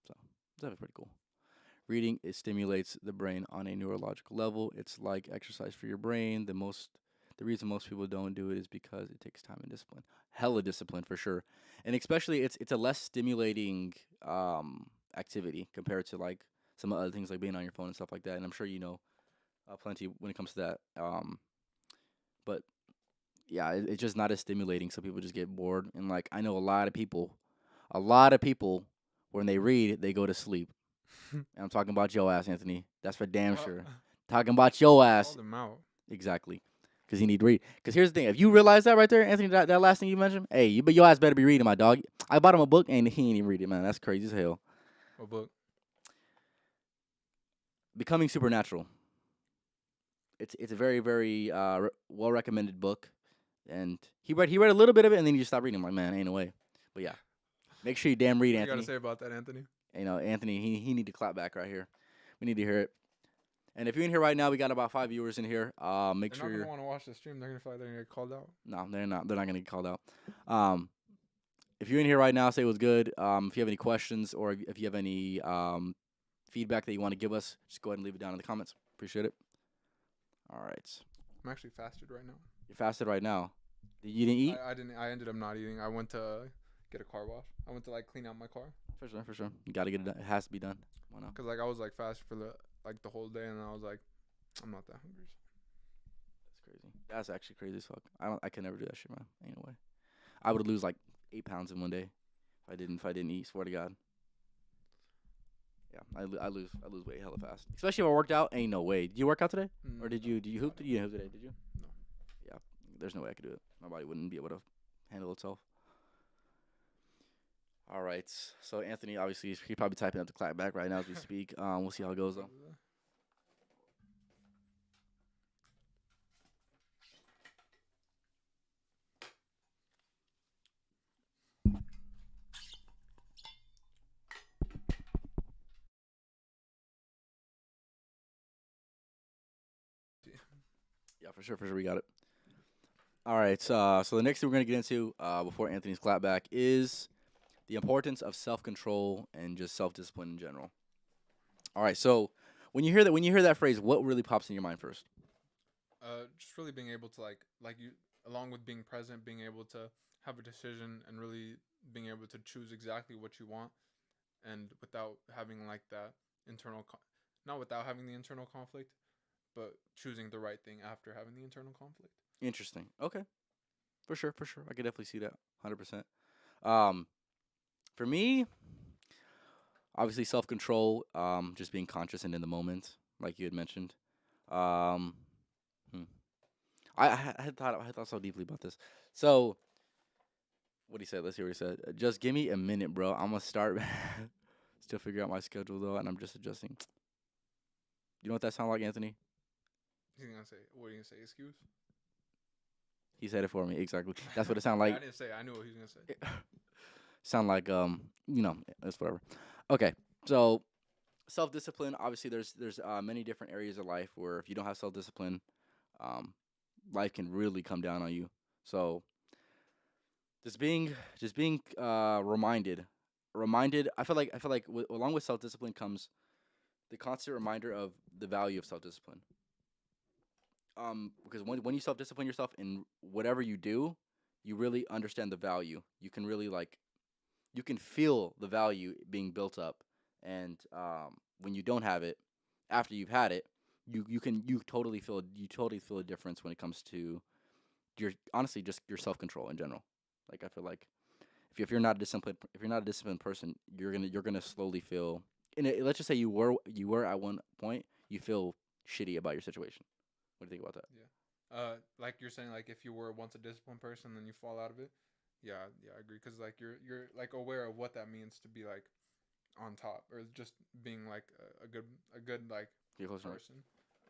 A: So it's definitely pretty cool. Reading, it stimulates the brain on a neurological level. It's like exercise for your brain. The reason most people don't do it is because it takes time and discipline. Hella discipline for sure. And especially it's a less stimulating activity compared to like some other things like being on your phone and stuff like that. And I'm sure you know plenty when it comes to that. But yeah, it's just not as stimulating. So people just get bored. And like I know a lot of people when they read, they go to sleep. And I'm talking about your ass, Anthony. That's for damn
B: Uh,
A: sure. Talking about your
B: call
A: ass.
B: them out.
A: Exactly. Because you need to read. Because here's the thing. If you realize that right there, Anthony, that last thing you mentioned, hey, but your ass better be reading, my dog. I bought him a book and he ain't even read it, man. That's crazy as hell.
B: A book.
A: Becoming Supernatural. It's a very, very well recommended book. And he read a little bit of it and then he just stopped reading. I'm like, man, ain't no way. But yeah. Make sure you damn read,
B: What do you got to
A: Anthony.
B: say about that, Anthony?
A: Anthony, he need to clap back right here. We need to hear it. And if you're in here right now, we got about 5 viewers in here. Make
B: They're
A: sure
B: not
A: you're.
B: gonna want to watch the stream. They're gonna feel like they're gonna get called out.
A: No, they're not. They're not gonna get called out. Um, if you're in here right now, say it was good. If you have any questions or if you have any feedback that you want to give us, just go ahead and leave it down in the comments. Appreciate it. All right.
B: I'm actually fasted right now.
A: You're fasted right now. You didn't eat?
B: I didn't. I ended up not eating. I went to get a car wash. I went to like clean out my car
A: For sure, for sure. You gotta get it done. It has to be done. Why not?
B: because like I was like fasted for the whole day, and I was like, I'm not that hungry.
A: That's crazy. That's actually crazy as fuck. I can never do that shit, man. Ain't no way. I would lose like 8 pounds in one day if I didn't eat. Swear to God. Yeah, I lose weight hella fast. Especially if I worked out. Ain't no way. Did you work out today? Or did you hoop? You didn't hoop today? Did you?
B: No.
A: Yeah. There's no way I could do it. My body wouldn't be able to handle itself. All right. So Anthony, obviously, he's probably typing up the clap back right now as we speak. We'll see how it goes though. Yeah, for sure, we got it. All right. So the next thing we're gonna get into before Anthony's clap back is the importance of self control and just self discipline in general. All right. So when you hear that phrase, what really pops in your mind first?
B: Just really being able to like you, along with being present, being able to have a decision and really being able to choose exactly what you want, and without having like that not without having the internal conflict, but choosing the right thing after having the internal conflict.
A: Interesting. Okay. For sure, for sure. I could definitely see that. 100%. Um, for me, obviously self control. Just being conscious and in the moment, like you had mentioned. Um, hmm. I had thought so deeply about this. So what he said. Let's hear what he said. Just give me a minute, bro. I'm gonna start. Still figure out my schedule though, and I'm just adjusting. You know what that sound like, Anthony?
B: He's gonna say, "What are you gonna say? Excuse?"
A: He said it for me exactly. That's what it sound
B: Yeah,
A: like.
B: I didn't say. I knew what he was gonna say.
A: Sound like it's whatever. Okay, so self discipline. Obviously, there's many different areas of life where if you don't have self discipline, um, life can really come down on you. So just being reminded reminded. I feel like along with self discipline comes the constant reminder of the value of self discipline. Because when you self discipline yourself in whatever you do, you really understand the value. You can really like you can feel the value being built up, and when you don't have it, after you've had it, you totally feel a difference when it comes to your honestly just your self control in general. Like I feel like if you're not a disciplined person, you're gonna slowly feel. And let's just say you were at one point, you feel shitty about your situation. What do you think about that?
B: Yeah. Like you're saying, like if you were once a disciplined person, then you fall out of it. Yeah, yeah, I agree. Cause like you're like aware of what that means to be like on top, or just being like a good like
A: You're close enough.
B: person.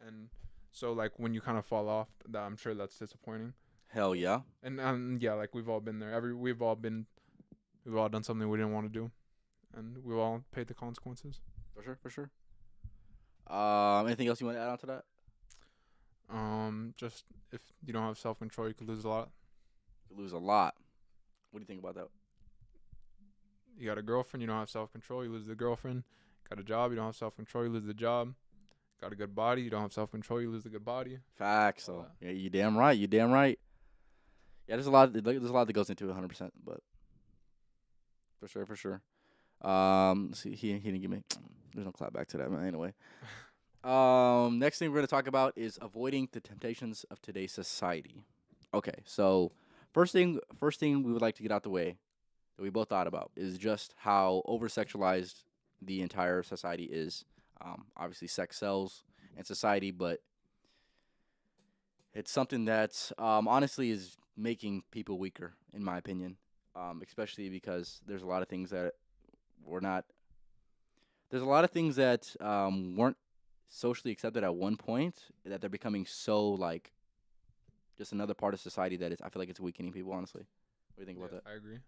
B: And so like when you kind of fall off, that I'm sure that's disappointing.
A: Hell yeah,
B: And yeah, like we've all been there. We've all done something we didn't want to do, and we've all paid the consequences.
A: for sure, for sure. Anything else you want to add on to that?
B: Just if you don't have self control, you could lose a lot.
A: You lose a lot. What do you think about that?
B: You got a girlfriend, you don't have self control, you lose the girlfriend. Got a job, you don't have self control, you lose the job. Got a good body, you don't have self control, you lose the good body.
A: Facts.
B: All
A: So
B: that.
A: yeah, you damn right. You damn right. Yeah, there's a lot that goes into it, 100%. But for sure, for sure. Let's see, he didn't give me. There's no clap back to that, man. Anyway, next thing we're gonna talk about is avoiding the temptations of today's society. Okay, so first thing we would like to get out the way that we both thought about is just how over sexualized the entire society is. Obviously, sex sells in society, but it's something that honestly is making people weaker, in my opinion. Especially because there's a lot of things that we're not. There's a lot of things that weren't socially accepted at one point that they're becoming so like just another part of society that I feel like it's weakening people. Honestly, what do you think about
B: Yeah,
A: that?
B: I agree.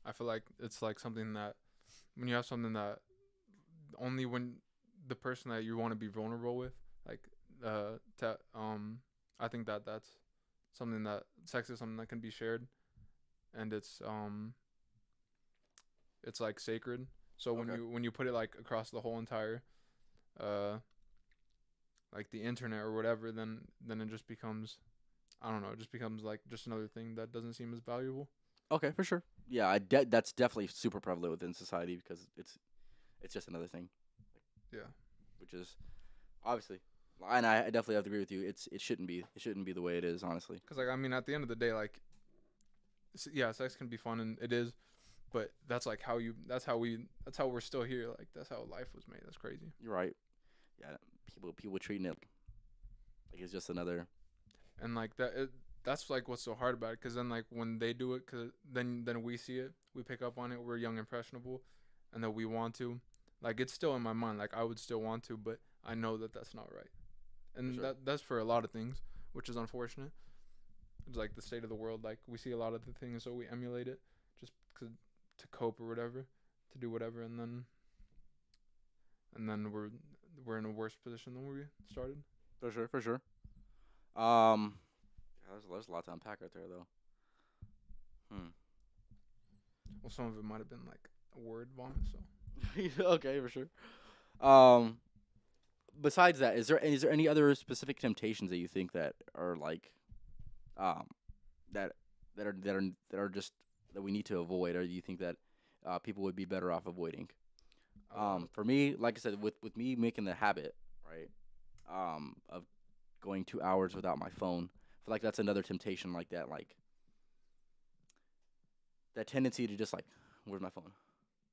B: I feel like it's like something that when you have something that only when the person that you want to be vulnerable with, like, I think that that's something that sex is something that can be shared, and it's like sacred. So
A: Okay.
B: when you put it like across the whole entire, uh, like the internet or whatever, then it just becomes, I don't know, it just becomes like just another thing that doesn't seem as valuable.
A: Okay, for sure. Yeah, that's definitely super prevalent within society because it's just another thing,
B: Yeah,
A: which is obviously, and I definitely have to agree with you. It shouldn't be the way it is, honestly.
B: because like I mean, at the end of the day, like, yeah, sex can be fun and it is, but that's like how you, that's how we're still here. Like that's how life was made. That's crazy.
A: You're right. Yeah, people treating it like it's just another.
B: And like that's like what's so hard about it, because then like when they do it, cause then we see it, we pick up on it, we're young, impressionable, and that we want to, like, it's still in my mind, like I would still want to, but I know that that's not right.
A: For
B: And
A: sure.
B: that's for a lot of things, which is unfortunate. It's like the state of the world, like we see a lot of the things, so we emulate it just to cope or whatever, to do whatever, and then we're in a worse position than we started.
A: For sure, for sure. Um, yeah, there's a lot to unpack right there, though. Hmm.
B: Well, some of it might have been like a word vomit, so.
A: Okay, for sure. Um, besides that, is there any other specific temptations that you think that are like, um, that that are just that we need to avoid, or do you think that people would be better off avoiding?
B: uh
A: For me, like I said, with me making the habit, right, of going 2 hours without my phone, I feel like that's another temptation like that, like that tendency to just like, where's my phone?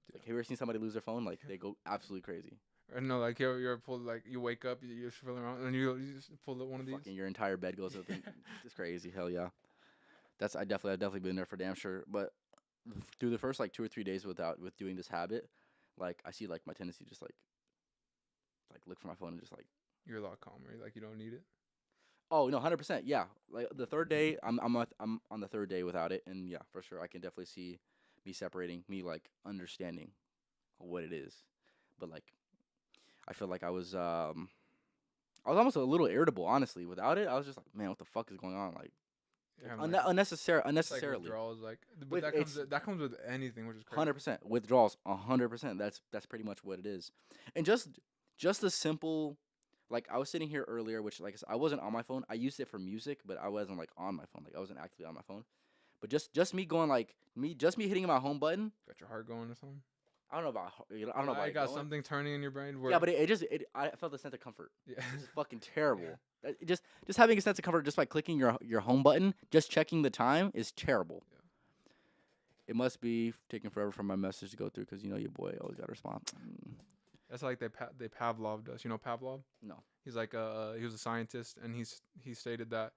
B: yeah.
A: Like, have you ever seen somebody lose their phone? Like, they go absolutely crazy.
B: Or no, like you're pull, like you wake up, you're feeling around, and you just pull one of these.
A: Fucking your entire bed goes up. And it's crazy. Hell yeah. I've definitely been there for damn sure. But through the first like 2 or 3 days with doing this habit, like I see like my tendency to just like look for my phone and just like,
B: You're a lot calmer. Like you don't need it.
A: oh no, 100%, yeah. Like the third day, I'm on the third day without it, and yeah, for sure, I can definitely see me separating, me like understanding what it is. But like I feel like I was almost a little irritable, honestly. Without it, I was just like, man, what the fuck is going on? Like,
B: Yeah, and like it's like
A: Unnecessarily.
B: withdrawals, like, but
A: With it's
B: that comes with anything, which is crazy.
A: 100% withdrawals. 100%. That's pretty much what it is. And just the simple, like I was sitting here earlier, which like I said, I wasn't on my phone. I used it for music, but I wasn't like on my phone. Like I wasn't actively on my phone. But just me going like me hitting my home button.
B: Got your heart going or something.
A: I don't know about I don't know about
B: I
A: it
B: got
A: going.
B: something turning in your brain. Where
A: Yeah, but I felt a sense of comfort.
B: yeah,
A: It's just fucking terrible. Just having a sense of comfort just by clicking your home button, just checking the time is terrible.
B: yeah.
A: It must be taking forever for my message to go through because you know your boy always got to respond.
B: That's like they Pavloved us. You know Pavlov?
A: No.
B: He's like he was a scientist, and he stated that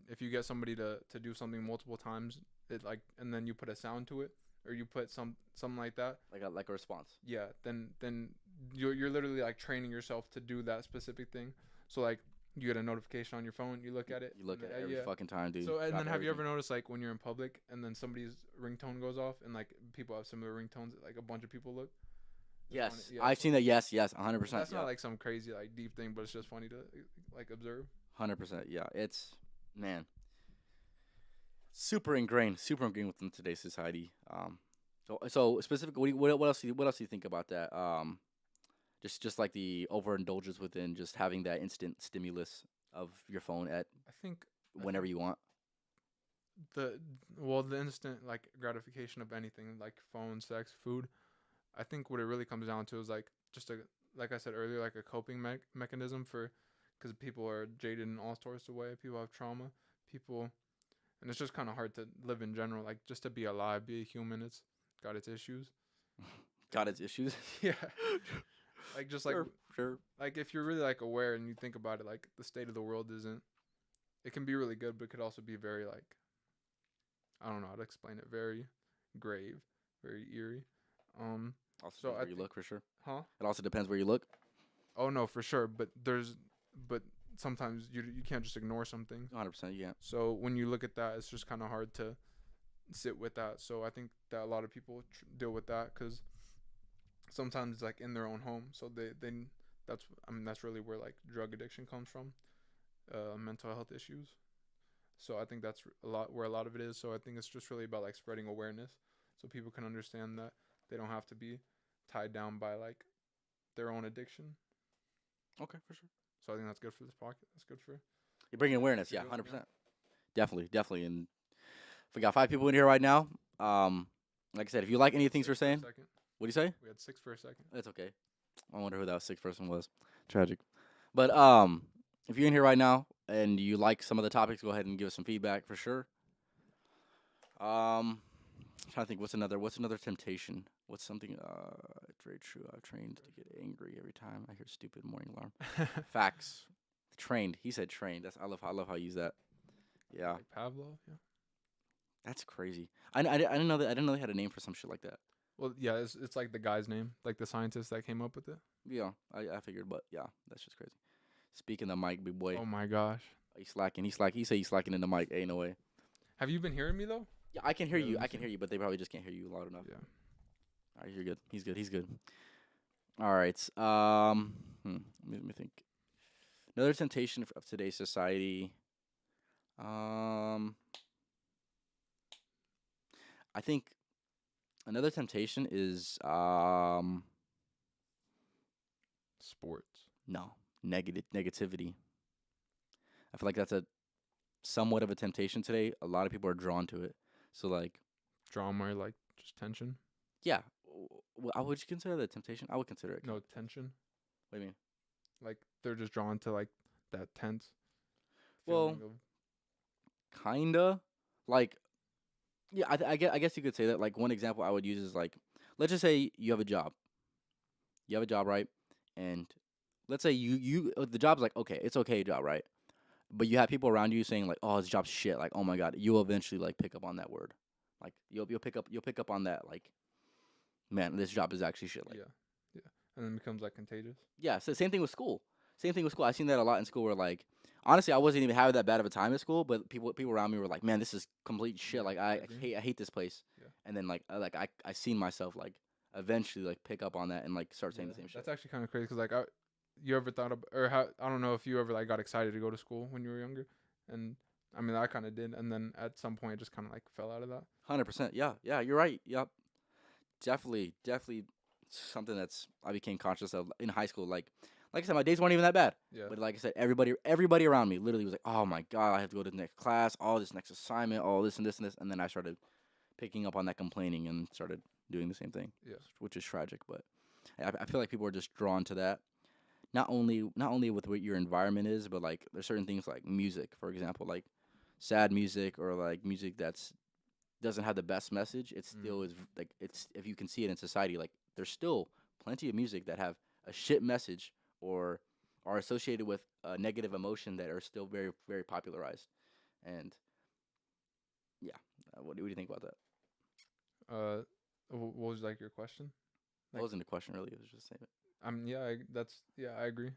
B: if you get somebody to do something multiple times, it like, and then you put a sound to it, or you put something like that,
A: Like a response.
B: yeah, then you're literally like training yourself to do that specific thing. So like you get a notification on your phone, you look at it,
A: You look at it every
B: yeah.
A: fucking time, dude.
B: So and
A: Drop
B: then have you ever
A: everything.
B: noticed like when you're in public and then somebody's ringtone goes off and like people have similar ringtones, like a bunch of people look. It's funny.
A: Yes,
B: Yeah,
A: I've seen that. Yes, 100%.
B: that's
A: Yeah,
B: not like some crazy like deep thing, but it's just funny to like observe.
A: 100%. Yeah, it's man, super ingrained within today's society. So specifically, what else do you think about that? Just like the overindulgence within just having that instant stimulus of your phone at
B: I think
A: whenever you want.
B: the the instant like gratification of anything like phone, sex, food. I think what it really comes down to is like just a, like I said earlier, like a coping mechanism for, because people are jaded in all sorts of way. People have trauma. People, and it's just kind of hard to live in general. Like just to be alive, be a human. It's got its issues.
A: Got its issues.
B: Yeah, like just like
A: Sure.
B: like if you're really like aware and you think about it, like the state of the world isn't. It can be really good, but it could also be very like, I don't know how to explain it. Very grave, very eerie. Um.
A: Also
B: So
A: depends
B: I
A: where you
B: think,
A: look for sure.
B: huh?
A: It also depends where you look.
B: Oh no, for sure. But sometimes you can't just ignore some things.
A: 100%. Yeah.
B: So when you look at that, it's just kind of hard to sit with that. So I think that a lot of people deal with that because sometimes it's like in their own home. So they that's, I mean, that's really where like drug addiction comes from, mental health issues. So I think that's a lot where a lot of it is. So I think it's just really about like spreading awareness, so people can understand that they don't have to be tied down by like their own addiction.
A: Okay, for sure.
B: So I think that's good for this pocket. That's good for
A: You're bringing awareness.
B: you're
A: Yeah,
B: doing.
A: 100%. Definitely. And if we got 5 people in here right now, like I said, if you like any of the things we're saying,
B: Second,
A: what do you say?
B: we had 6 for a second.
A: That's okay. I wonder who that sixth person was. Tragic. But if you're in here right now and you like some of the topics, go ahead and give us some feedback for sure. I'm trying to think what's another temptation? What's something it's very true. I've trained to get angry every time I hear stupid morning alarm. Facts. Trained. He said trained. That's I love how you use that. Yeah.
B: Like Pavlov. Yeah.
A: That's crazy. I didn't know that. I didn't know they had a name for some shit like that.
B: Well, yeah, it's like the guy's name, like the scientist that came up with it.
A: Yeah, I figured, but yeah, that's just crazy. Speaking the mic, big boy.
B: Oh my gosh.
A: He's slacking. He said he's slacking in the mic. Ain't no way.
B: Have you been hearing me though?
A: Yeah, I can hear
B: Yeah,
A: you.
B: let me
A: I can hear you, but they probably just can't hear you loud enough.
B: Yeah.
A: All right, you're good. He's good. He's good. All right. Let me think. Another temptation of today's society. I think another temptation is
B: Sports.
A: no negativity. I feel like that's a somewhat of a temptation today. A lot of people are drawn to it. So like,
B: Drama or like just tension.
A: yeah, I would you consider that temptation? I would consider it.
B: No tension.
A: What do you mean?
B: Like they're just drawn to like that tense
A: Well,
B: feeling of.
A: kinda. Like, yeah, I guess you could say that. Like one example I would use is like, let's just say you have a job. You have a job, right? And let's say the job's like okay, it's okay job, right? But you have people around you saying like, oh, this job's shit. Like, oh my god, you'll eventually like pick up on that word. Like you'll pick up on that. Like, man, this job is actually shit. Like,
B: Yeah. Yeah. And then it becomes like contagious.
A: yeah. So same thing with school. Same thing with school. I've seen that a lot in school. Where like, honestly, I wasn't even having that bad of a time at school, but people around me were like, man, this is complete shit.
B: Yeah,
A: Like,
B: I
A: I
B: agree.
A: hate this place.
B: Yeah.
A: And then I seen myself like eventually like pick up on that and like start saying
B: Yeah,
A: the same shit.
B: that's actually kind of crazy because like you ever thought of or how I don't know if you ever like got excited to go to school when you were younger, and I mean, I kind of did, and then at some point, it just kind of like fell out of that.
A: 100%. Yeah, yeah, you're right. Yep, definitely something that's I became conscious of in high school. Like I said, my days weren't even that bad.
B: Yeah,
A: But like I said, everybody around me literally was like, "Oh my god, I have to go to the next class, all this next assignment, all this and this and this," and then I started picking up on that complaining and started doing the same thing,
B: yeah,
A: which is tragic. But I feel like people are just drawn to that. Not only with what your environment is, but like there's certain things like music, for example, like sad music or like music that's doesn't have the best message. It
B: mm,
A: still is like it's if you can see it in society, like there's still plenty of music that have a shit message or are associated with a negative emotion that are still very popularized. And yeah, what do you think about that?
B: uh, what was like your question?
A: That
B: Like,
A: wasn't a question really. It was just saying.
B: yeah, I agree.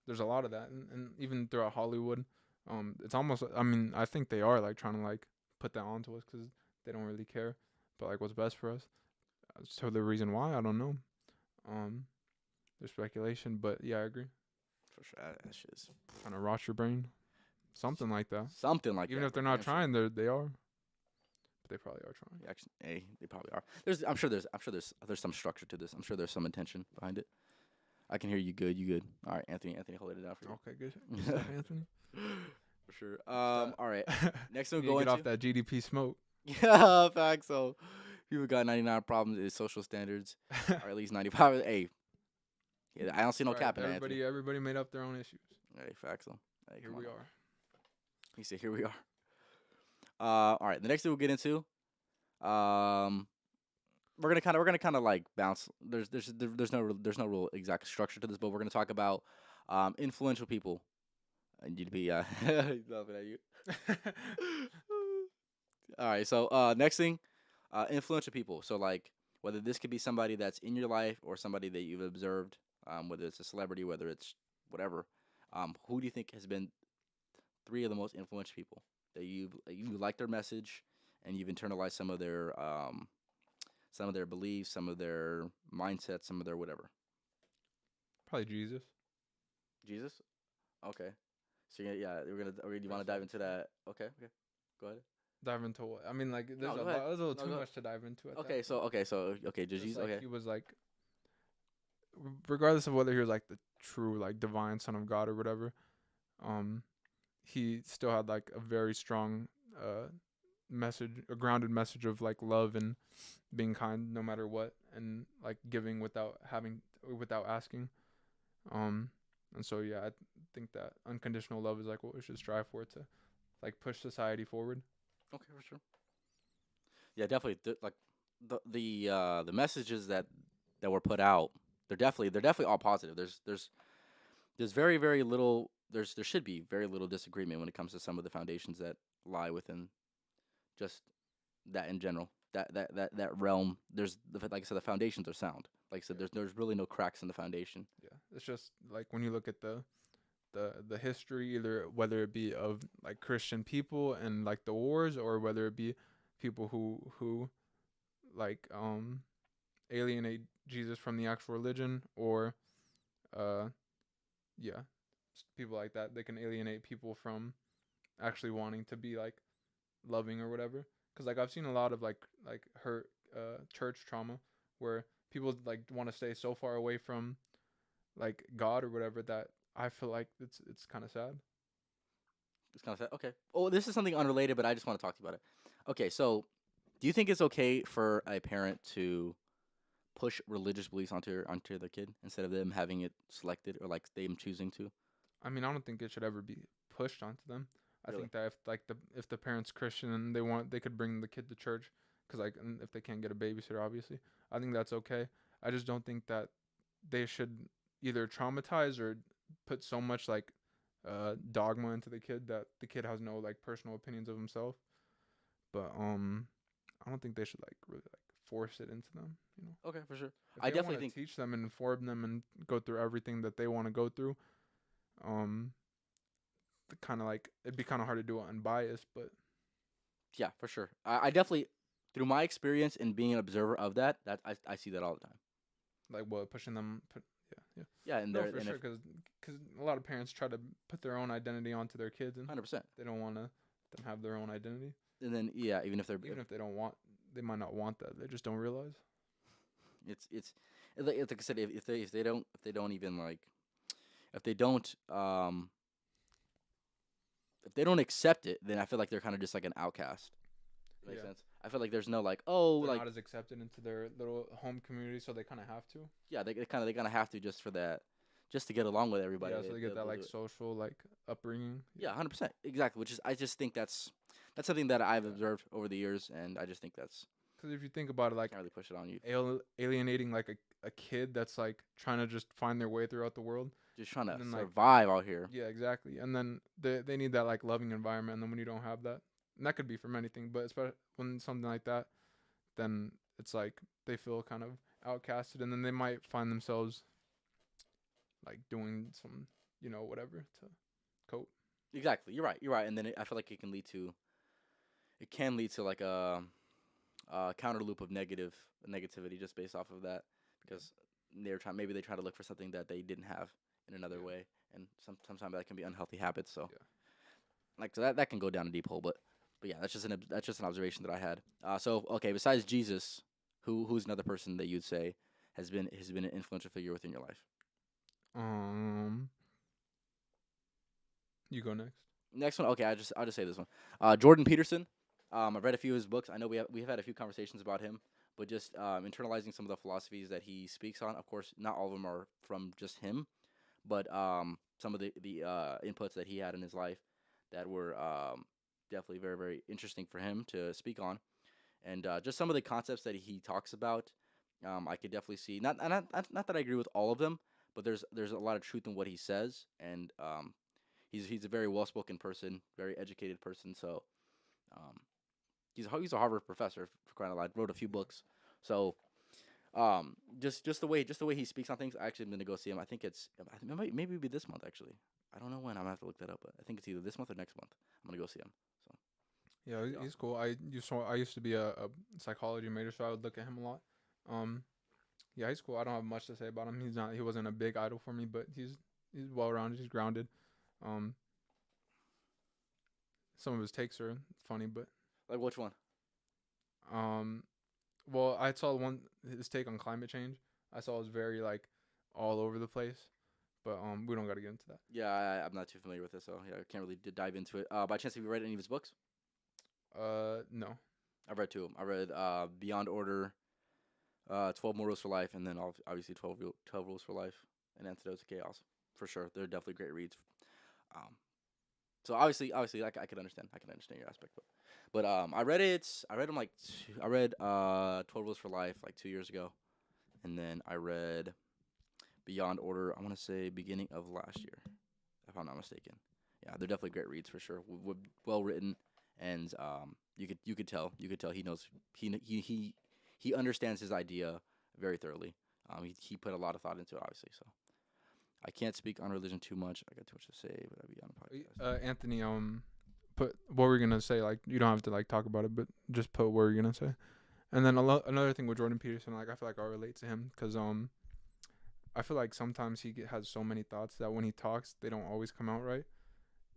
B: There's a lot of that, and even throughout Hollywood, it's almost. I mean, I think they are like trying to like put that onto us because they don't really care, but like what's best for us. So the reason why I don't know. Um, there's speculation, but yeah, I agree.
A: For sure, that shit is
B: Trying to rot your brain, something like that.
A: something like
B: Even
A: that
B: if
A: for
B: they're not
A: damn sure.
B: trying, they are. But they probably are trying.
A: Actually, hey, they probably are. I'm sure there's some structure to this. I'm sure there's some intention behind it. I can hear you good. You good? All right, Anthony, hold it down for
B: Okay, good,
A: you.
B: good stuff, Anthony.
A: For sure.
B: Good stuff.
A: All right. Next thing
B: You
A: we'll
B: need to
A: go
B: get off
A: into.
B: that GDP smoke.
A: Yeah, fact. So, people got 99 problems is social standards, or at least 95. Hey, yeah, I don't see no
B: Right.
A: cap in that, Anthony.
B: Everybody made up their own issues.
A: Hey, fact. So, hey,
B: Here
A: come on
B: we
A: now.
B: are.
A: He said, "Here we are." All right. The next thing we'll get into. Um, we're gonna kind of like bounce. There's no real exact structure to this, but we're gonna talk about influential people. And you'd be he's laughing at you. All right, so next thing, influential people. So like whether this could be somebody that's in your life or somebody that you've observed, whether it's a celebrity, whether it's whatever. Who do you think has been three of the most influential people that you like their message and you've internalized some of their beliefs, some of their mindsets, some of their whatever.
B: Probably Jesus.
A: Jesus. Okay. So yeah, we're gonna. Or do you want
B: Pretty
A: to dive into
B: self-explanatory.
A: that? Okay. Okay. Go ahead.
B: Dive into what? I mean, like, there's
A: No,
B: a
A: go ahead.
B: lot. There's a little
A: No,
B: too
A: go ahead.
B: much to dive into at that
A: Okay.
B: point.
A: Okay. Just
B: Just
A: Jesus.
B: like
A: Okay.
B: he was like, regardless of whether he was like the true like divine son of God or whatever, um, he still had like a very strong message, a grounded message of like love and being kind no matter what, and like giving without asking. Um, and so yeah, I think that unconditional love is like what we should strive for to like push society forward.
A: Okay, for sure. Yeah, definitely. Like the messages that were put out, they're definitely all positive. There's very little. There should be very little disagreement when it comes to some of the foundations that lie within just that in general. That realm. Like I said, the foundations are sound. Like I said,
B: Yeah,
A: there's really no cracks in the foundation.
B: yeah. It's just like when you look at the history, either whether it be of like Christian people and like the wars, or whether it be people who like alienate Jesus from the actual religion, or uh yeah, people like that. They can alienate people from actually wanting to be like loving or whatever. Because like I've seen a lot of like hurt church trauma where people like want to stay so far away from like God or whatever that I feel like it's kind of sad.
A: It's kind of sad. Okay. Oh, this is something unrelated, but I just want to talk to you about it. Okay, so do you think it's okay for a parent to push religious beliefs onto their kid instead of them having it selected or like them choosing to?
B: I mean, I don't think it should ever be pushed onto them. I
A: Really?
B: think that if the parents Christian and they could bring the kid to church, because like and if they can't get a babysitter, obviously, I think that's okay. I just don't think that they should either traumatize or put so much like dogma into the kid that the kid has no like personal opinions of himself. But I don't think they should like really like force it into them. You know,
A: Okay, for sure.
B: if
A: I
B: they want
A: definitely
B: to
A: think
B: teach them and inform them and go through everything that they want to go through, um, kind of like it'd be kind of hard to do it unbiased. But
A: yeah, for sure. I definitely through my experience and being an observer of that I see that all the time.
B: like what pushing them,
A: Yeah, and
B: No,
A: they're
B: for
A: and
B: sure,
A: if
B: because a lot of parents try to put their own identity onto their kids, and
A: 100%.
B: they don't want to them have their own identity,
A: And then yeah, even if they're
B: even if they don't want, they might not want that. They just don't realize.
A: it's like I said, if they don't even like if they don't if they don't accept it, then I feel like they're kind of just like an outcast. Makes
B: Yeah,
A: sense. I feel like there's no like, oh,
B: they're
A: like
B: not as accepted into their little home community, so they kind of have to.
A: yeah, they kind of have to just for that, just to get along with everybody.
B: Yeah, so they get that
A: They'll
B: like
A: do it.
B: social like upbringing.
A: Yeah, 100%, exactly. Which is I just think that's something that I've observed over the years, and I just think that's
B: Because if you think about it, like
A: can't really push it on you.
B: alienating like a kid that's like trying to just find their way throughout the world,
A: Just trying to
B: and then like
A: survive out here.
B: yeah, exactly. And then they need that like loving environment, and then when you don't have that, and that could be from anything, but especially when something like that, then it's like they feel kind of outcasted, and then they might find themselves like doing some, whatever to cope.
A: Exactly, you're right. You're right, and then I feel like it can lead to like a counter loop of negativity just based off of that because maybe they try to look for something that they didn't have in another
B: Yeah.
A: way, and sometimes that can be unhealthy habits. So
B: Yeah.
A: like so that can go down a deep hole, but yeah, that's just an observation that I had. So okay, besides Jesus, who's another person that you'd say has been an influential figure within your life?
B: Um, you go next.
A: Next one, okay, I'll just say this one. Jordan Peterson. I've read a few of his books. I know we have had a few conversations about him, but just internalizing some of the philosophies that he speaks on. Of course, not all of them are from just him, but some of the inputs that he had in his life that were definitely very very interesting for him to speak on, and just some of the concepts that he talks about. I could definitely see not that I agree with all of them, but there's a lot of truth in what he says, and he's a very well spoken person, very educated person. So um, he's a Harvard professor for crying out loud. Wrote a few books. So just the way he speaks on things. I actually am gonna go see him. I think maybe it'll be this month actually. I don't know when. I'm gonna have to look that up, but I think it's either this month or next month. I'm gonna go see him. So
B: Yeah,
A: yeah,
B: he's cool. I used to be a psychology major, so I would look at him a lot. Um, yeah, he's cool. I don't have much to say about him. He wasn't a big idol for me, but he's well rounded. He's grounded. Um, some of his takes are funny, but
A: like which one?
B: um, well, I saw one his take on climate change. I saw it was very like all over the place, but we don't got to get into that.
A: Yeah, I'm not too familiar with this, so yeah, I can't really dive into it. By chance, have you read any of his books?
B: No.
A: I've read two of them. I read Beyond Order, 12 More Rules for Life, and then obviously 12 Rules for Life and Antidote to Chaos. For sure, they're definitely great reads. Um, so obviously, I could understand. I can understand your aspect, but I read it. I read them like I read 12 Rules for Life like 2 years ago, and then I read Beyond Order. I want to say beginning of last year, if I'm not mistaken. Yeah, they're definitely great reads for sure. Well written, and you could tell he knows he understands his idea very thoroughly. He put a lot of thought into it, obviously. So I can't speak on religion too much. I got too much to say, but I'll be on the podcast.
B: Anthony, put what we're gonna say. Like, you don't have to like talk about it, but just put what you're gonna say. And then another thing with Jordan Peterson, like I feel like I'll relate to him because I feel like sometimes he has so many thoughts that when he talks, they don't always come out right.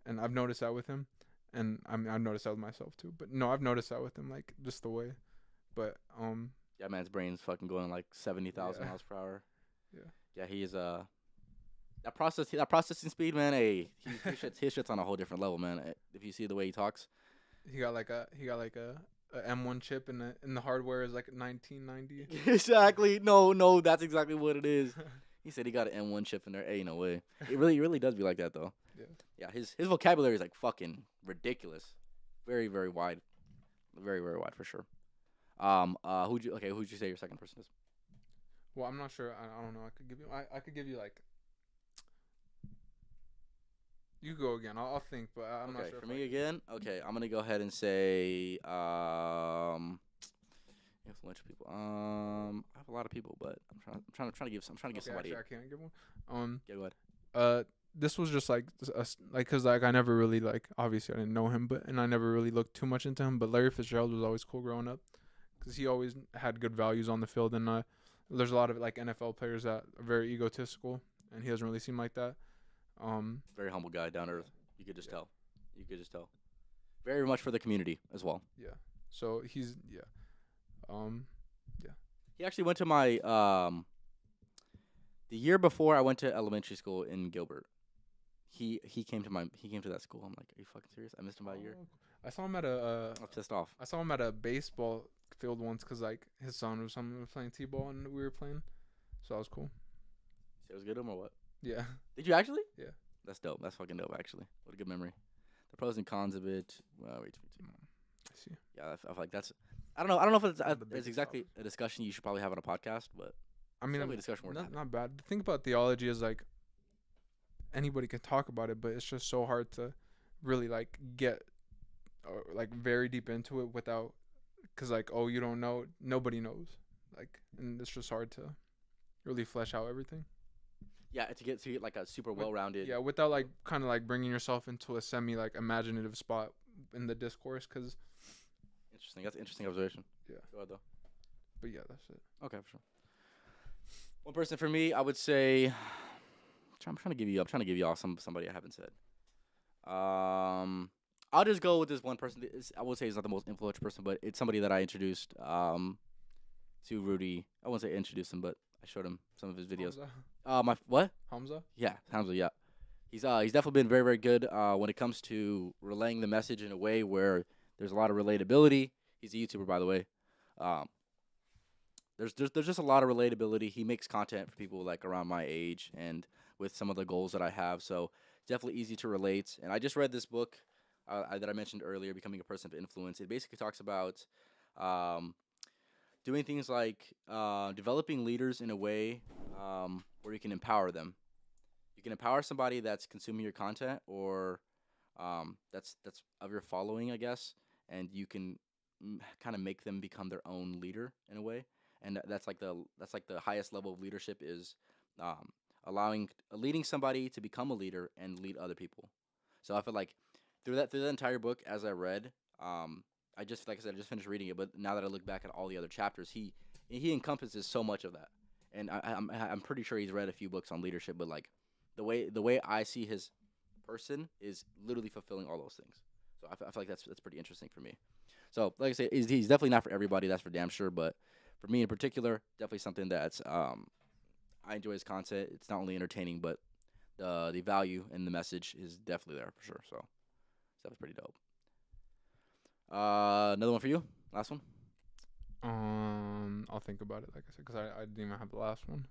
B: And I've noticed that with him, and I've noticed that with myself too. But no, I've noticed that with him, like just the way. But
A: Yeah, man's brain's fucking going like 70,000
B: yeah,
A: miles per hour.
B: yeah,
A: Yeah, he is that processing speed, man. Hey, his shit's on a whole different level, man. If you see the way he talks,
B: he got like a M1 chip, and the hardware is like 1990.
A: exactly. No, that's exactly what it is. He said he got an M1 chip in there. Hey, no way. It really does be like that though.
B: Yeah.
A: Yeah, his vocabulary is like fucking ridiculous. Very, very wide. Very, very wide for sure. Who'd you say your second person is?
B: Well, I'm not sure. I don't know. I could give you like. You go again. I'll think, but I'm not
A: Okay,
B: sure.
A: for
B: if I
A: me
B: can-
A: again. Okay, I'm gonna go ahead and say influential people. I have a lot of people, but I'm trying to give
B: Okay,
A: somebody.
B: actually, I can't give one.
A: Yeah, go ahead.
B: This was just like like because like I never really like obviously I didn't know him, but and I never really looked too much into him. But Larry Fitzgerald was always cool growing up because he always had good values on the field, and there's a lot of like NFL players that are very egotistical, and he doesn't really seem like that.
A: Very humble guy, down to earth. You could just
B: Yeah.
A: tell. You could just tell. Very much for the community as well.
B: Yeah. So he's um
A: He actually went to my the year before I went to elementary school in Gilbert. He came to that school. I'm like, are you fucking serious? I missed him by a year.
B: I saw him at a
A: I was pissed off.
B: I saw him at a baseball field once because like his son was someone was playing t-ball and we were playing, so that was cool.
A: Say it was good to him or what?
B: Yeah.
A: Did you actually?
B: Yeah.
A: That's dope. That's fucking dope. Actually, what a good memory. The pros and cons of it. Wait.
B: I see.
A: Yeah, I feel like that's. I don't know. I don't know if it's,
B: One of the
A: it's
B: biggest
A: exactly a discussion you should probably have on a podcast, but
B: I mean,
A: probably a discussion worth having.
B: not bad. The thing about theology is like anybody can talk about it, but it's just so hard to really like get like very deep into it without, cause like you don't know, nobody knows, like, and it's just hard to really flesh out everything.
A: Yeah, to get like a super well-rounded.
B: Yeah, without like kind of like bringing yourself into a semi like imaginative spot in the discourse, cause
A: Interesting. That's an interesting observation.
B: Yeah.
A: Go ahead though.
B: but yeah, that's it.
A: Okay, for sure. One person for me, I would say. I'm trying to give you all somebody I haven't said. I'll just go with this one person. I would say he's not the most influential person, but it's somebody that I introduced to Rudy. I won't say introduced him, but I showed him some of his videos.
B: Hamza?
A: My what?
B: Hamza?
A: Yeah, Hamza. Yeah, he's definitely been very very good when it comes to relaying the message in a way where there's a lot of relatability. He's a YouTuber, by the way. Um, there's just a lot of relatability. He makes content for people like around my age and with some of the goals that I have. So it's definitely easy to relate. And I just read this book that I mentioned earlier, Becoming a Person of Influence. It basically talks about um, doing things like developing leaders in a way where you can empower them. You can empower somebody that's consuming your content or that's of your following, I guess, and you can kind of make them become their own leader in a way. And that's like the highest level of leadership is um, leading somebody to become a leader and lead other people. So I feel like through that entire book, as I read, I just like I said, I just finished reading it, but now that I look back at all the other chapters, he encompasses so much of that, and I'm pretty sure he's read a few books on leadership, but like the way I see his person is literally fulfilling all those things. So I feel like that's pretty interesting for me. So like I say, he's definitely not for everybody. That's for damn sure. But for me in particular, definitely something that's I enjoy his content. It's not only entertaining, but the value and the message is definitely there for sure. So stuff is pretty dope. Another one for you. Last one.
B: I'll think about it, like I said, because I didn't even have the last one.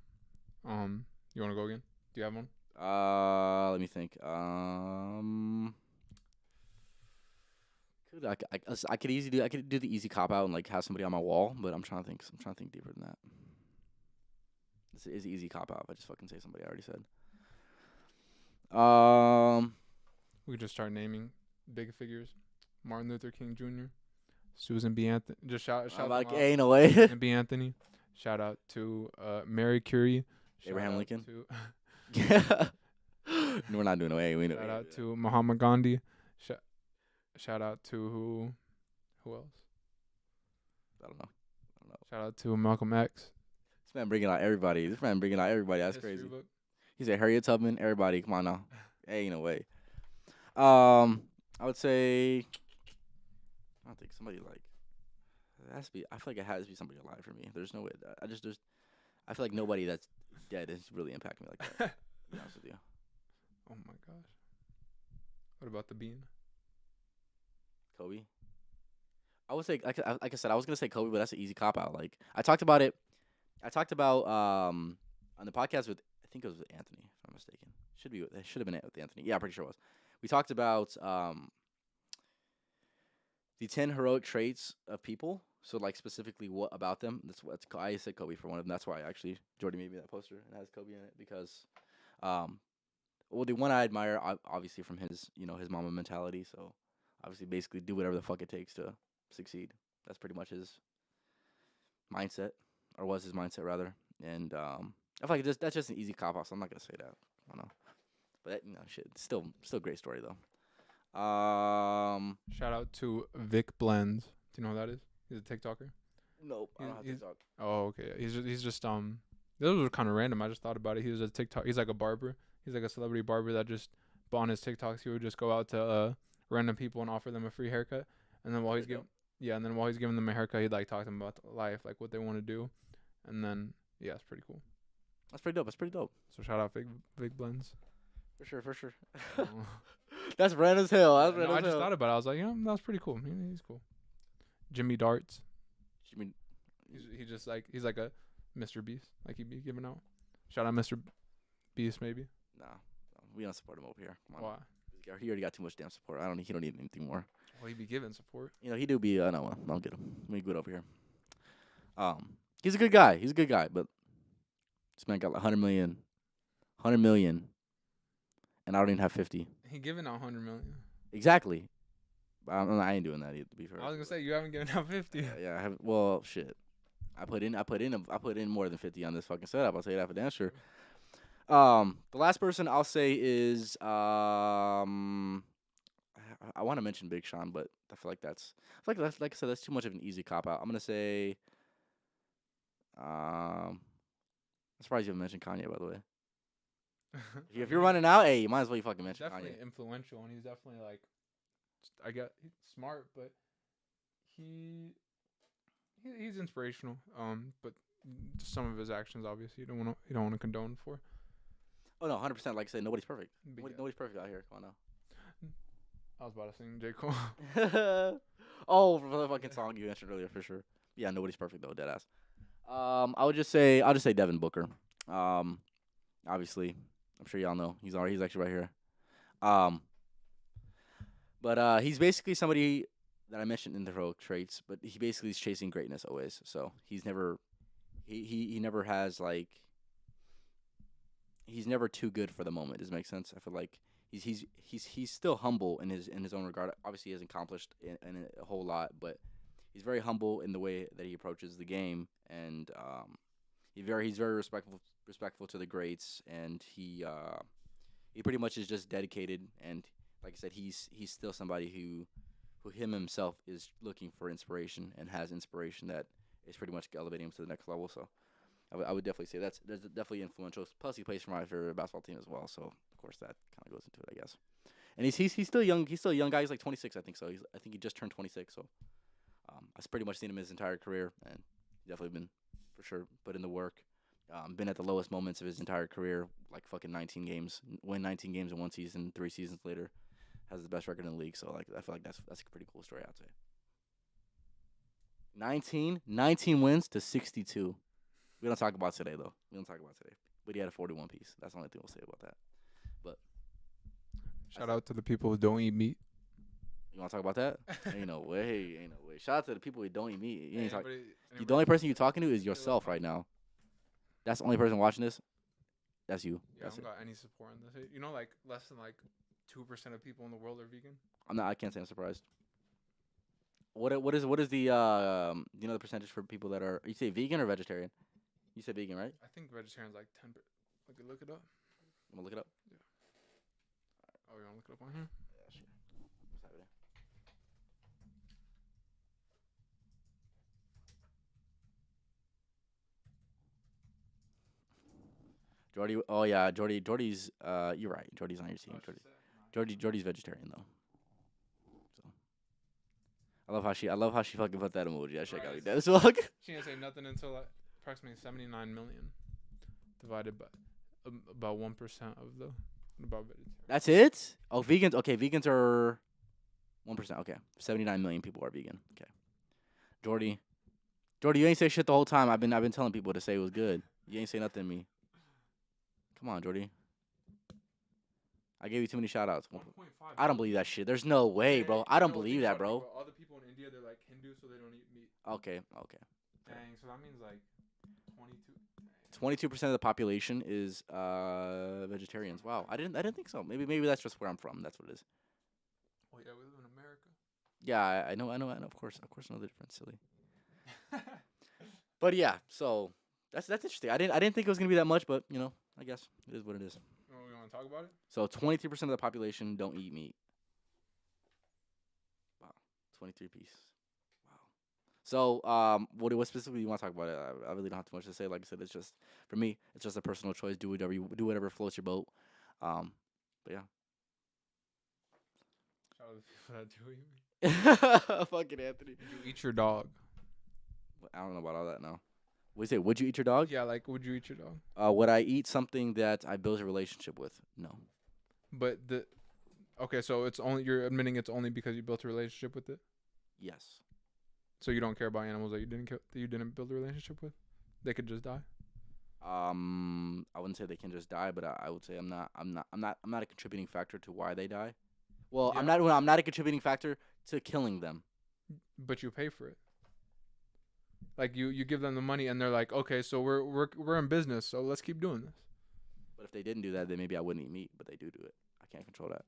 B: You want to go again? Do you have one?
A: Let me think. I could easily do. I could do the easy cop out and like have somebody on my wall, but I'm trying to think. I'm trying to think deeper than that. This is easy cop out. If I just fucking say somebody I already said.
B: We just start naming big figures. Martin Luther King Jr., Susan B. Anthony. Just shout
A: I'm
B: them
A: like,
B: out.
A: ain't no way.
B: Susan B. Anthony. Shout out to Mary Curie.
A: Abraham
B: Shout out
A: Lincoln?
B: to-
A: No, we're not doing no way. We know.
B: Shout out to Muhammad Gandhi. Shout out to who else?
A: I don't know.
B: Shout out to Malcolm X.
A: This man bringing out everybody. That's
B: History
A: crazy.
B: book.
A: He said Harriet Tubman. Everybody, come on now. Ain't no way. I would say. I don't think somebody like. It has to be. I feel like it has to be somebody alive for me. There's no way. I feel like nobody that's dead has really impacted me like that. To be honest with you.
B: Oh my gosh. What about the bean?
A: Kobe. I would say, like I said, I was gonna say Kobe, but that's an easy cop out. Like I talked about it. I talked about on the podcast with I think it was with Anthony, if I'm mistaken. It should have been with Anthony. Yeah, I'm pretty sure it was. We talked about the 10 heroic traits of people. So like specifically what about them? That's what I said Kobe for one of them. That's why actually Jordy made me that poster and has Kobe in it because well the one I admire obviously from his his mama mentality. So obviously basically do whatever the fuck it takes to succeed. That's pretty much his mindset, or was his mindset rather. And I feel like that's just an easy cop out. So I'm not gonna say that. I don't know, but shit, it's still a great story though.
B: Shout out to Vic Blends. Do you know who that is? He's a TikToker.
A: Nope, I don't have
B: He's-
A: TikTok.
B: Oh, okay. He's just Those were kind of random. I just thought about it. He was a TikTok. He's like a barber. He's like a celebrity barber that just, but on his TikToks, he would just go out to random people and offer them a free haircut. And then while he's giving, yeah, and then while he's giving them a haircut, he'd like talk to them about life, like what they want to do. And then yeah, it's pretty cool.
A: That's pretty dope. That's pretty dope.
B: So shout out Big Blends.
A: For sure. For sure. That's random as hell. That's
B: no,
A: random
B: I
A: as
B: just
A: hell.
B: thought about it. I was like, yeah, that's pretty cool. He's cool. Jimmy Darts.
A: Jimmy.
B: He's just like he's like a Mr. Beast. Like he'd be giving out. Shout out Mr. Beast maybe.
A: Nah, we don't support him over here. Come on.
B: Why?
A: He already got too much damn support. He don't need anything more.
B: Well, he'd be giving support.
A: He do be. No, don't get him. We good over here. He's a good guy. He's a good guy, but this man got like 100 million, and I don't even have 50.
B: He giving out 100 million.
A: Exactly. I ain't doing that either. To be fair.
B: I was gonna say you haven't given out 50.
A: Yeah, I have. Well, shit. I put in more than 50 on this fucking setup. I'll say that for damn sure. The last person I'll say is I want to mention Big Sean, but I feel like like I said, that's too much of an easy cop out. I'm gonna say I'm surprised you haven't mentioned Kanye, by the way. If you're running out, hey, you might as well you fucking mention
B: definitely
A: Kanye.
B: Influential, and he's definitely like, he's smart, but he's inspirational. But some of his actions, obviously, you don't want to condone for.
A: Oh no, 100%. Like I said, nobody's perfect.
B: But
A: Nobody's perfect out here. Come on now.
B: I was about to sing J. Cole.
A: Oh, for the fucking song you mentioned earlier, for sure. Yeah, nobody's perfect though, deadass. I'll just say Devin Booker. Obviously, I'm sure y'all know he's actually right here. But he's basically somebody that I mentioned in the heroic traits, but he basically is chasing greatness always. So he's never, he never has like, he's never too good for the moment. Does it make sense? I feel like he's still humble in his own regard. Obviously, he hasn't accomplished in a whole lot, but he's very humble in the way that he approaches the game, and he's very respectful to the greats, and he pretty much is just dedicated. And like I said, he's still somebody who himself is looking for inspiration and has inspiration that is pretty much elevating him to the next level. So I would definitely say that's definitely influential. Plus, he plays for my favorite basketball team as well, so of course that kind of goes into it, I guess. And he's still young. He's still a young guy. He's like 26, I think. So I think he just turned 26. So I've pretty much seen him his entire career, and definitely been for sure put in the work. Been at the lowest moments of his entire career, like fucking 19 games, win 19 games in one season. 3 seasons later, has the best record in the league. So like I feel like that's a pretty cool story, I'd say. 19 wins to 62. We don't talk about today though. But he had a 41 piece. That's the only thing we'll say about that. But
B: shout out to the people who don't eat meat.
A: You want to talk about that? Ain't no way. Shout out to the people who don't eat meat. You ain't
B: Anybody,
A: the only person you're talking to is yourself right now. That's the only person watching this. That's you.
B: Yeah,
A: That's
B: I don't got any support on this. You know, like less than like 2% of people in the world are vegan.
A: I can't say I'm surprised. What is the the percentage for people that are, you say vegan or vegetarian? You said vegan, right?
B: I think vegetarian's like 10%. Okay, look it up.
A: I'm gonna look it up.
B: Yeah. Oh, you wanna look it up on here?
A: Yeah, sure. Let's have it. Jordy. Oh yeah, Jordy's. You're right. Jordy's on your team. Jordy's vegetarian though. So I love how she fucking put that emoji. That shit got me dead as fuck.
B: She didn't say nothing until like approximately 79 million divided by about 1% of the about vegetarian.
A: That's it? Oh, vegans. Okay, vegans are 1%. Okay, 79 million people are vegan. Okay, Jordy, you ain't say shit the whole time. I've been telling people to say it was good. You ain't say nothing to me. Come on, Jordy. I gave you too many shout outs. I don't believe that shit. There's no way, bro. I don't believe that, bro.
B: Other people in India, they're like Hindu, so they don't eat meat.
A: Okay.
B: Dang, so that means like 22.
A: 22% of the population is vegetarians. Wow, I didn't think so. Maybe that's just where I'm from. That's what it is.
B: Oh yeah, we live in America.
A: Yeah, I know. Of course, I know the difference. Silly. But yeah, so that's interesting. I didn't think it was gonna be that much, but I guess it is what it is.
B: Oh, you want to talk about it?
A: So 23% of the population don't eat meat. Wow, 23 piece. Wow. So, what specifically you want to talk about? I really don't have too much to say. Like I said, it's just for me, it's just a personal choice. Do whatever floats your boat. Um, but
B: Shout out to people that do eat meat.
A: yeah, fucking Anthony.
B: Would you eat your dog?
A: I don't know about all that now. What do you say? Would you eat your dog?
B: Yeah, like would you eat your dog?
A: Would I eat something that I built a relationship with? No.
B: But the okay, so it's only you're admitting it's only because you built a relationship with it.
A: Yes.
B: So you don't care about animals that you didn't build a relationship with. They could just die.
A: I wouldn't say they can just die, but I would say I'm not a contributing factor to why they die. Well,
B: Yeah.
A: I'm not a contributing factor to killing them.
B: But you pay for it. Like you give them the money and they're like, okay, so we're in business, so let's keep doing this.
A: But if they didn't do that, then maybe I wouldn't eat meat. But they do it. I can't control that.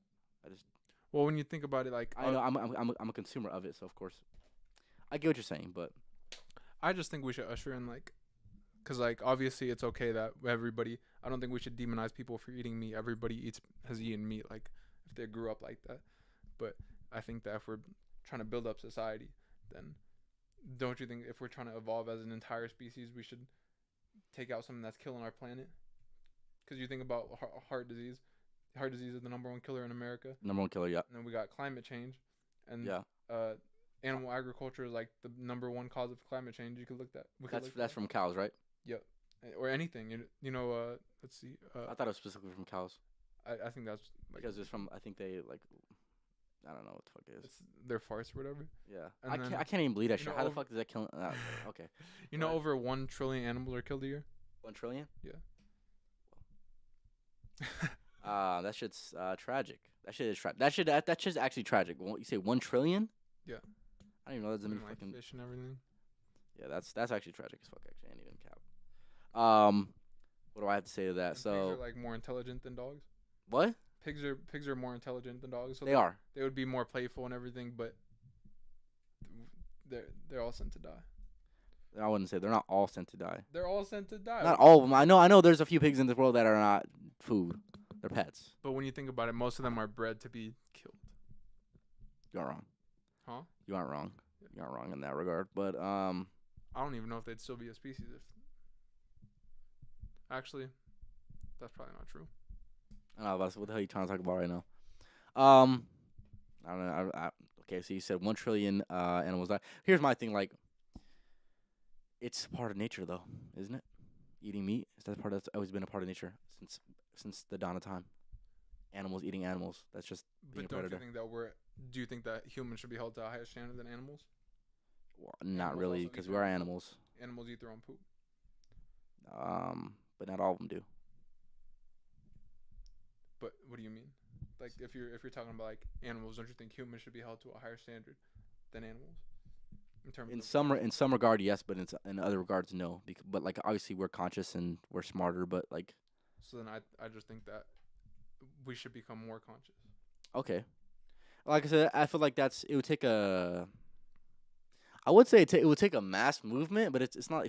A: I just
B: Well, when you think about it, like
A: I know I'm a consumer of it, so of course I get what you're saying. But
B: I just think we should usher in like, cause like obviously it's okay that everybody. I don't think we should demonize people for eating meat. Everybody has eaten meat, like if they grew up like that. But I think that if we're trying to build up society, then don't you think if we're trying to evolve as an entire species, we should take out something that's killing our planet? Because you think about heart disease. Heart disease is the number one killer in America.
A: number one killer, yeah,
B: And then we got climate change, and
A: yeah.
B: uh, animal agriculture is like the number one cause of climate change. You could look that. We could look
A: That's
B: that.
A: from cows, right?
B: Yep. Or anything. You know. Let's see.
A: I thought it was specifically from cows
B: I think that's like
A: because it's from I think they like I don't know what the fuck it is.
B: it's their farts or whatever.
A: Yeah,
B: And
A: I
B: then,
A: can't even believe that
B: you
A: shit.
B: know,
A: How the
B: over-
A: fuck does that kill? Okay,
B: You
A: Go
B: know,
A: ahead.
B: over 1 trillion animals are killed a year.
A: 1 trillion.
B: Yeah.
A: That shit's tragic. That shit is that shit's actually tragic. You say 1 trillion?
B: Yeah.
A: I don't even know that's many
B: Including, like
A: fucking.
B: fish and everything.
A: Yeah, that's actually tragic as fuck. Actually, I ain't even cap. What do I have to say to that?
B: And pigs
A: So
B: are like more intelligent than dogs.
A: what?
B: Pigs are more intelligent than dogs. So
A: They are.
B: They would be more playful and everything, but they're all sent to die.
A: I wouldn't say they're not all sent to die.
B: They're all sent to die.
A: Not all of them. I know. There's a few pigs in this world that are not food. They're pets.
B: But when you think about it, most of them are bred to be killed.
A: You aren't wrong.
B: Huh?
A: You aren't wrong. You aren't wrong in that regard. But
B: I don't even know if they'd still be a species if. Actually, that's probably not true.
A: I don't know. What the hell are you trying to talk about right now? I don't know. Okay, so you said 1 trillion animals die. Here's my thing. Like, it's part of nature, though, isn't it? Eating meat that's always been a part of nature since the dawn of time. Animals eating animals. That's just being
B: But
A: a
B: don't you
A: predator.
B: think that do you think that humans should be held to a higher standard than animals?
A: Well, not
B: Animals
A: really,
B: also eat
A: because
B: their
A: we are
B: own poop.
A: animals.
B: Animals eat their own poop.
A: But not all of them do.
B: But what do you mean? Like if you're talking about like animals, don't you think humans should be held to a higher standard than animals? In terms
A: In
B: of
A: some regard, yes, but in other regards, no. But like obviously we're conscious and we're smarter. But like
B: so then I just think that we should become more conscious.
A: okay, like I said, I feel like it would take a. I would say it would take a mass movement, but it's not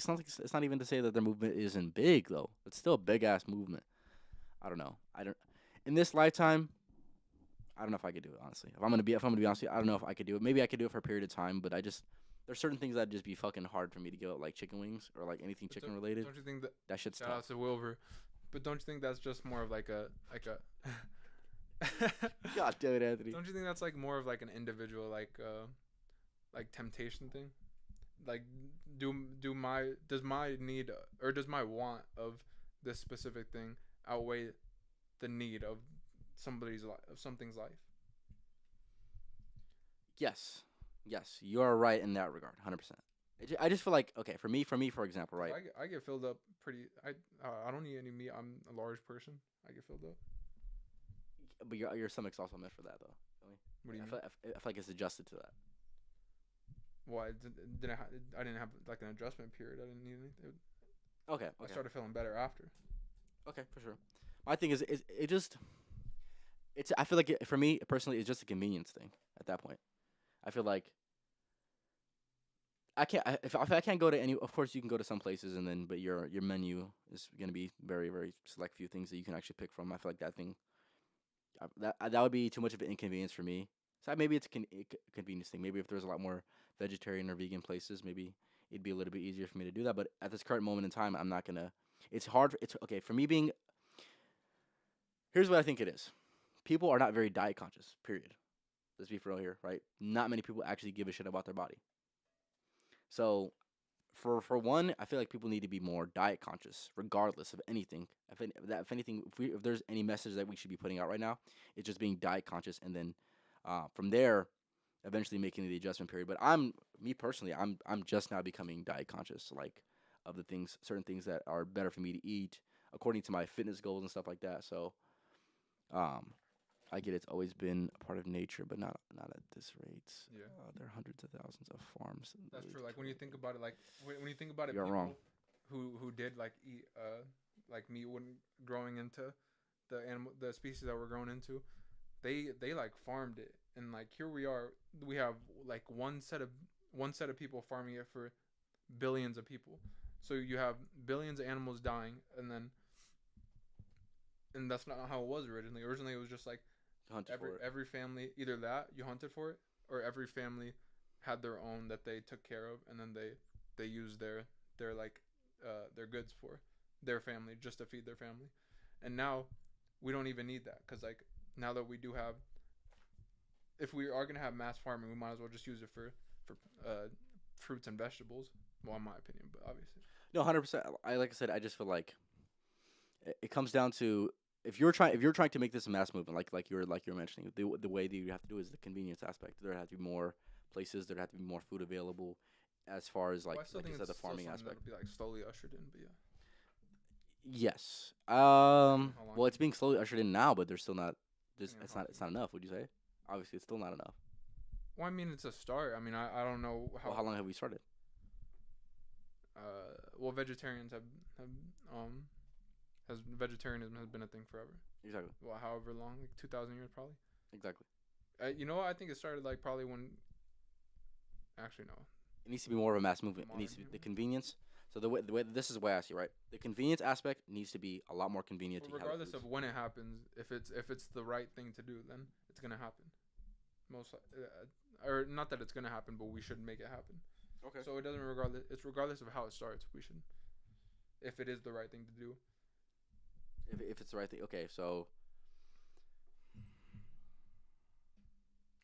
A: even to say that the movement isn't big though. It's still a big ass movement. I don't know. I don't. In this lifetime, I don't know if I could do it honestly. If I'm gonna be honest with you, I don't know if I could do it. Maybe I could do it for a period of time, but there's certain things that'd just be fucking hard for me to give up, like chicken wings or like anything
B: But
A: chicken related.
B: Don't you think that
A: That shit's
B: shout out
A: tough.
B: to Wilbur, but don't you think that's just more of like a
A: God damn it, Anthony.
B: don't you think that's like more of like an individual like temptation thing? Like does my need or does my want of this specific thing outweigh the need of something's life?
A: Yes, yes, you are right in that regard, 100%. I just feel like okay, for me, for example, right?
B: I get filled up pretty. I don't eat any meat. I'm a large person. I get filled up.
A: But your stomach's also meant for that, though. Feel me?
B: What do you mean?
A: I feel like it's adjusted to that.
B: Why didn't I didn't have like an adjustment period. I didn't need anything.
A: Okay,
B: I
A: okay,
B: started feeling better after.
A: okay, for sure. My thing is it just it's I feel like for me personally, it's just a convenience thing at that point. I feel like if I can't go to any. Of course, you can go to some places, and then but your menu is gonna be very very select few things that you can actually pick from. I feel like that thing that would be too much of an inconvenience for me. So maybe it's a convenience thing. Maybe if there's a lot more vegetarian or vegan places, maybe it'd be a little bit easier for me to do that. But at this current moment in time, I'm not gonna. It's hard. It's okay for me being. Here's what I think it is. People are not very diet conscious. Period. Let's be for real here, right? Not many people actually give a shit about their body. So for one, I feel like people need to be more diet conscious, regardless of anything. If anything, if there's any message that we should be putting out right now, it's just being diet conscious, and then from there, eventually making the adjustment period. But me personally, I'm just now becoming diet conscious, like of the things, certain things that are better for me to eat according to my fitness goals and stuff like that. So, um, I get it's always been a part of nature, but not at this rate.
B: Yeah,
A: There are hundreds of thousands of farms.
B: that's true. Like when you think about it, like when you think about it,
A: You're wrong.
B: people who did like eat like meat when growing into the species that we're growing into, they like farmed it, and like here we are, we have like one set of people farming it for billions of people. So you have billions of animals dying, and that's not how it was originally. Originally, it was just like
A: Hunted for it.
B: every family, either that you hunted for it, or every family had their own that they took care of, and then they used their like their goods for their family, just to feed their family. And now we don't even need that, because like now that we do have, if we are gonna have mass farming, we might as well just use it for fruits and vegetables. Well, in my opinion, but obviously.
A: No, 100%. Like I said, I just feel like it comes down to if you're trying to make this a mass movement, like you're mentioning, the way that you have to do is the convenience aspect. There have to be more places. There have to be more food available, as far as
B: Well, I still
A: like
B: think
A: I said,
B: it's
A: the
B: still
A: farming
B: something
A: aspect.
B: that'll be like slowly ushered in, but yeah.
A: Yes.
B: How long?
A: Well, it's being slowly ushered in now, but there's still not.
B: Depending on
A: It's
B: how
A: not. It's not enough. Would you say? Obviously, it's still not enough.
B: Well, I mean, it's a start. I mean, I don't know how.
A: Well, how long have we started?
B: Well, vegetarians have has vegetarianism has been a thing forever.
A: Exactly.
B: Well, however long, like 2,000 years probably.
A: Exactly.
B: You know what? I think it started like probably when. Actually, no.
A: It needs to be more of a mass movement. It needs to be
B: Modern
A: the
B: human.
A: convenience. So the way this is the way I see it, right? The convenience aspect needs to be a lot more convenient
B: Well,
A: to have
B: regardless
A: foods.
B: of when it happens, if it's the right thing to do, then it's gonna happen. Or not that it's gonna happen, but we should make it happen.
A: Okay.
B: So it doesn't regardless. It's regardless of how it starts. We should, if it is the right thing to do.
A: If it's the right thing, okay. So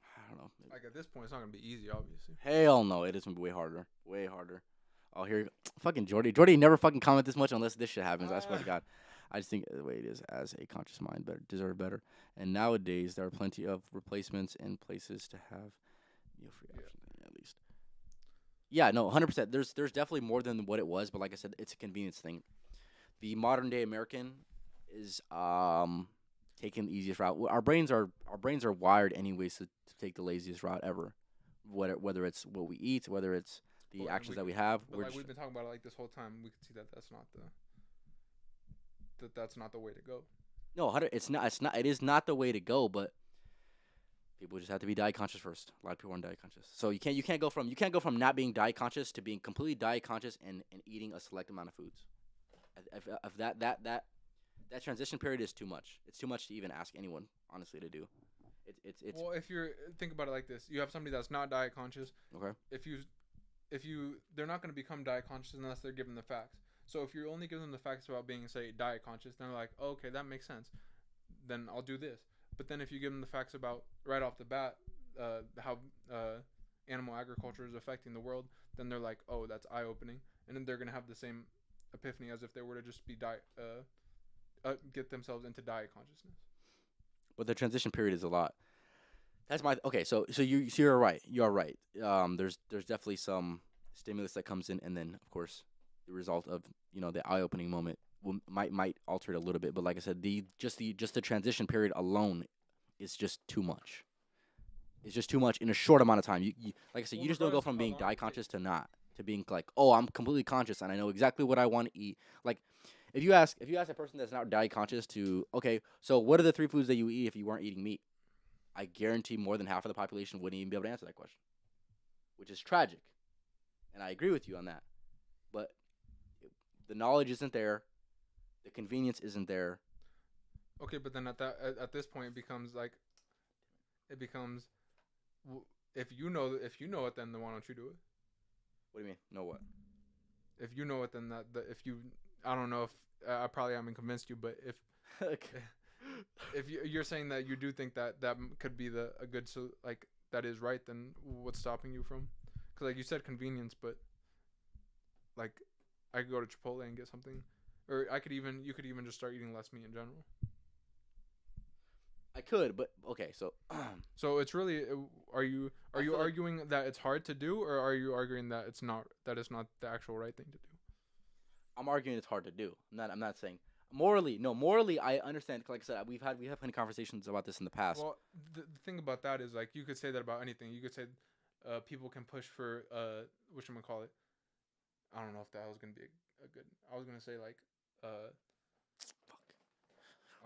A: I don't know.
B: Like at this point, it's not gonna be easy, obviously.
A: Hell no, it is gonna be way harder. Way harder. Oh, here, fucking Jordy. Jordy never fucking comment this much unless this shit happens. I swear to God. I just think the way it is, as a conscious mind, better deserve better. And nowadays, there are plenty of replacements and places to have meal-free
B: Yeah.
A: options, at least. Yeah, no, 100%. There's definitely more than what it was, but like I said, it's a convenience thing. The modern day American is taking the easiest route. Our brains are wired anyways to take the laziest route ever. Whether it's what we eat, whether it's the
B: But,
A: actions that we have,
B: But
A: we're
B: like
A: just
B: we've been talking about it like this whole time, we can see that that's not the way to go.
A: no, it is not the way to go, but people just have to be diet conscious first. A lot of people aren't diet conscious, so you can't go from not being diet conscious to being completely diet conscious and eating a select amount of foods. If that transition period is too much. It's too much to even ask anyone honestly to do. It's
B: Well, if you're think about it like this, you have somebody that's not diet conscious.
A: okay.
B: If you they're not going to become diet conscious unless they're given the facts. So if you're only giving them the facts about being, say, diet conscious, then they're like, oh, okay, that makes sense. Then I'll do this. But then if you give them the facts about right off the bat how animal agriculture is affecting the world, then they're like, oh, that's eye opening, and then they're gonna have the same epiphany as if they were to just be get themselves into diet consciousness.
A: But the transition period is a lot. That's my okay. So you're right. You are right. There's definitely some stimulus that comes in, and then of course the result of the eye opening moment might alter it a little bit. But like I said, the transition period alone is just too much. It's just too much in a short amount of time. You like I said,
B: Well,
A: you just don't go
B: regardless of
A: from
B: how
A: being
B: long
A: diet
B: it
A: conscious to being like, oh, I'm completely conscious and I know exactly what I want to eat. Like if you ask a person that's not diet conscious to okay, so what are the three foods that you eat if you weren't eating meat? I guarantee more than half of the population wouldn't even be able to answer that question, which is tragic. And I agree with you on that. But the knowledge isn't there, the convenience isn't there.
B: Okay, but then at this point it becomes if you know it, then why don't you do it?
A: What do you mean? No what?
B: If you know it, then if you, I don't know if I probably haven't convinced you, but if
A: Okay.
B: if you're saying that you do think that could be the a good, so like that is right, then what's stopping you from? Because like you said convenience, but like I could go to Chipotle and get something, or I could even you could even just start eating less meat in general.
A: I could, but okay. So
B: So it's really, are
A: I
B: you
A: feel like
B: arguing that it's hard to do, or are you arguing that it's not the actual right thing to do?
A: I'm arguing it's hard to do. I'm not saying morally. No, morally I understand. Like I said, we have many conversations about this in the past.
B: Well, the thing about that is like you could say that about anything. You could say people can push for what should call it? I don't know if that was gonna be a good. I was gonna say like uh
A: Fuck.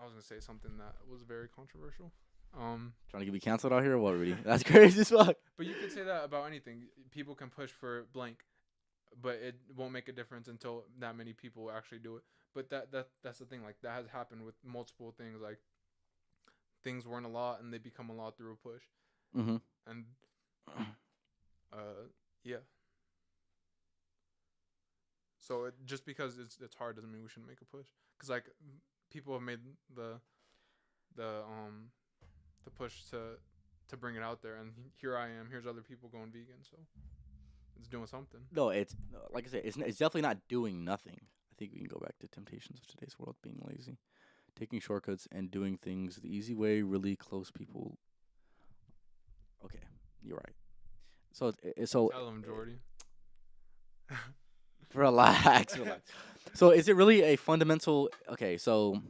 B: I was gonna say something that was very controversial.
A: Trying to get me canceled out here? What, Rudy? That's crazy as fuck.
B: But you could say that about anything. People can push for blank, but it won't make a difference until that many people actually do it. But that's the thing. Like that has happened with multiple things. Like things weren't a lot and they become a lot through a push.
A: Mm-hmm.
B: And yeah. So just because it's hard doesn't mean we shouldn't make a push. Cause like people have made the the um the push to bring it out there, and here I am. Here's other people going vegan, so it's doing something.
A: No, it's no, like I said, it's definitely not doing nothing. I think we can go back to temptations of today's world: being lazy, taking shortcuts, and doing things the easy way. Really close people. Okay, you're right. So
B: Tell them, Jordy.
A: relax, relax. So is it really a fundamental? Okay, so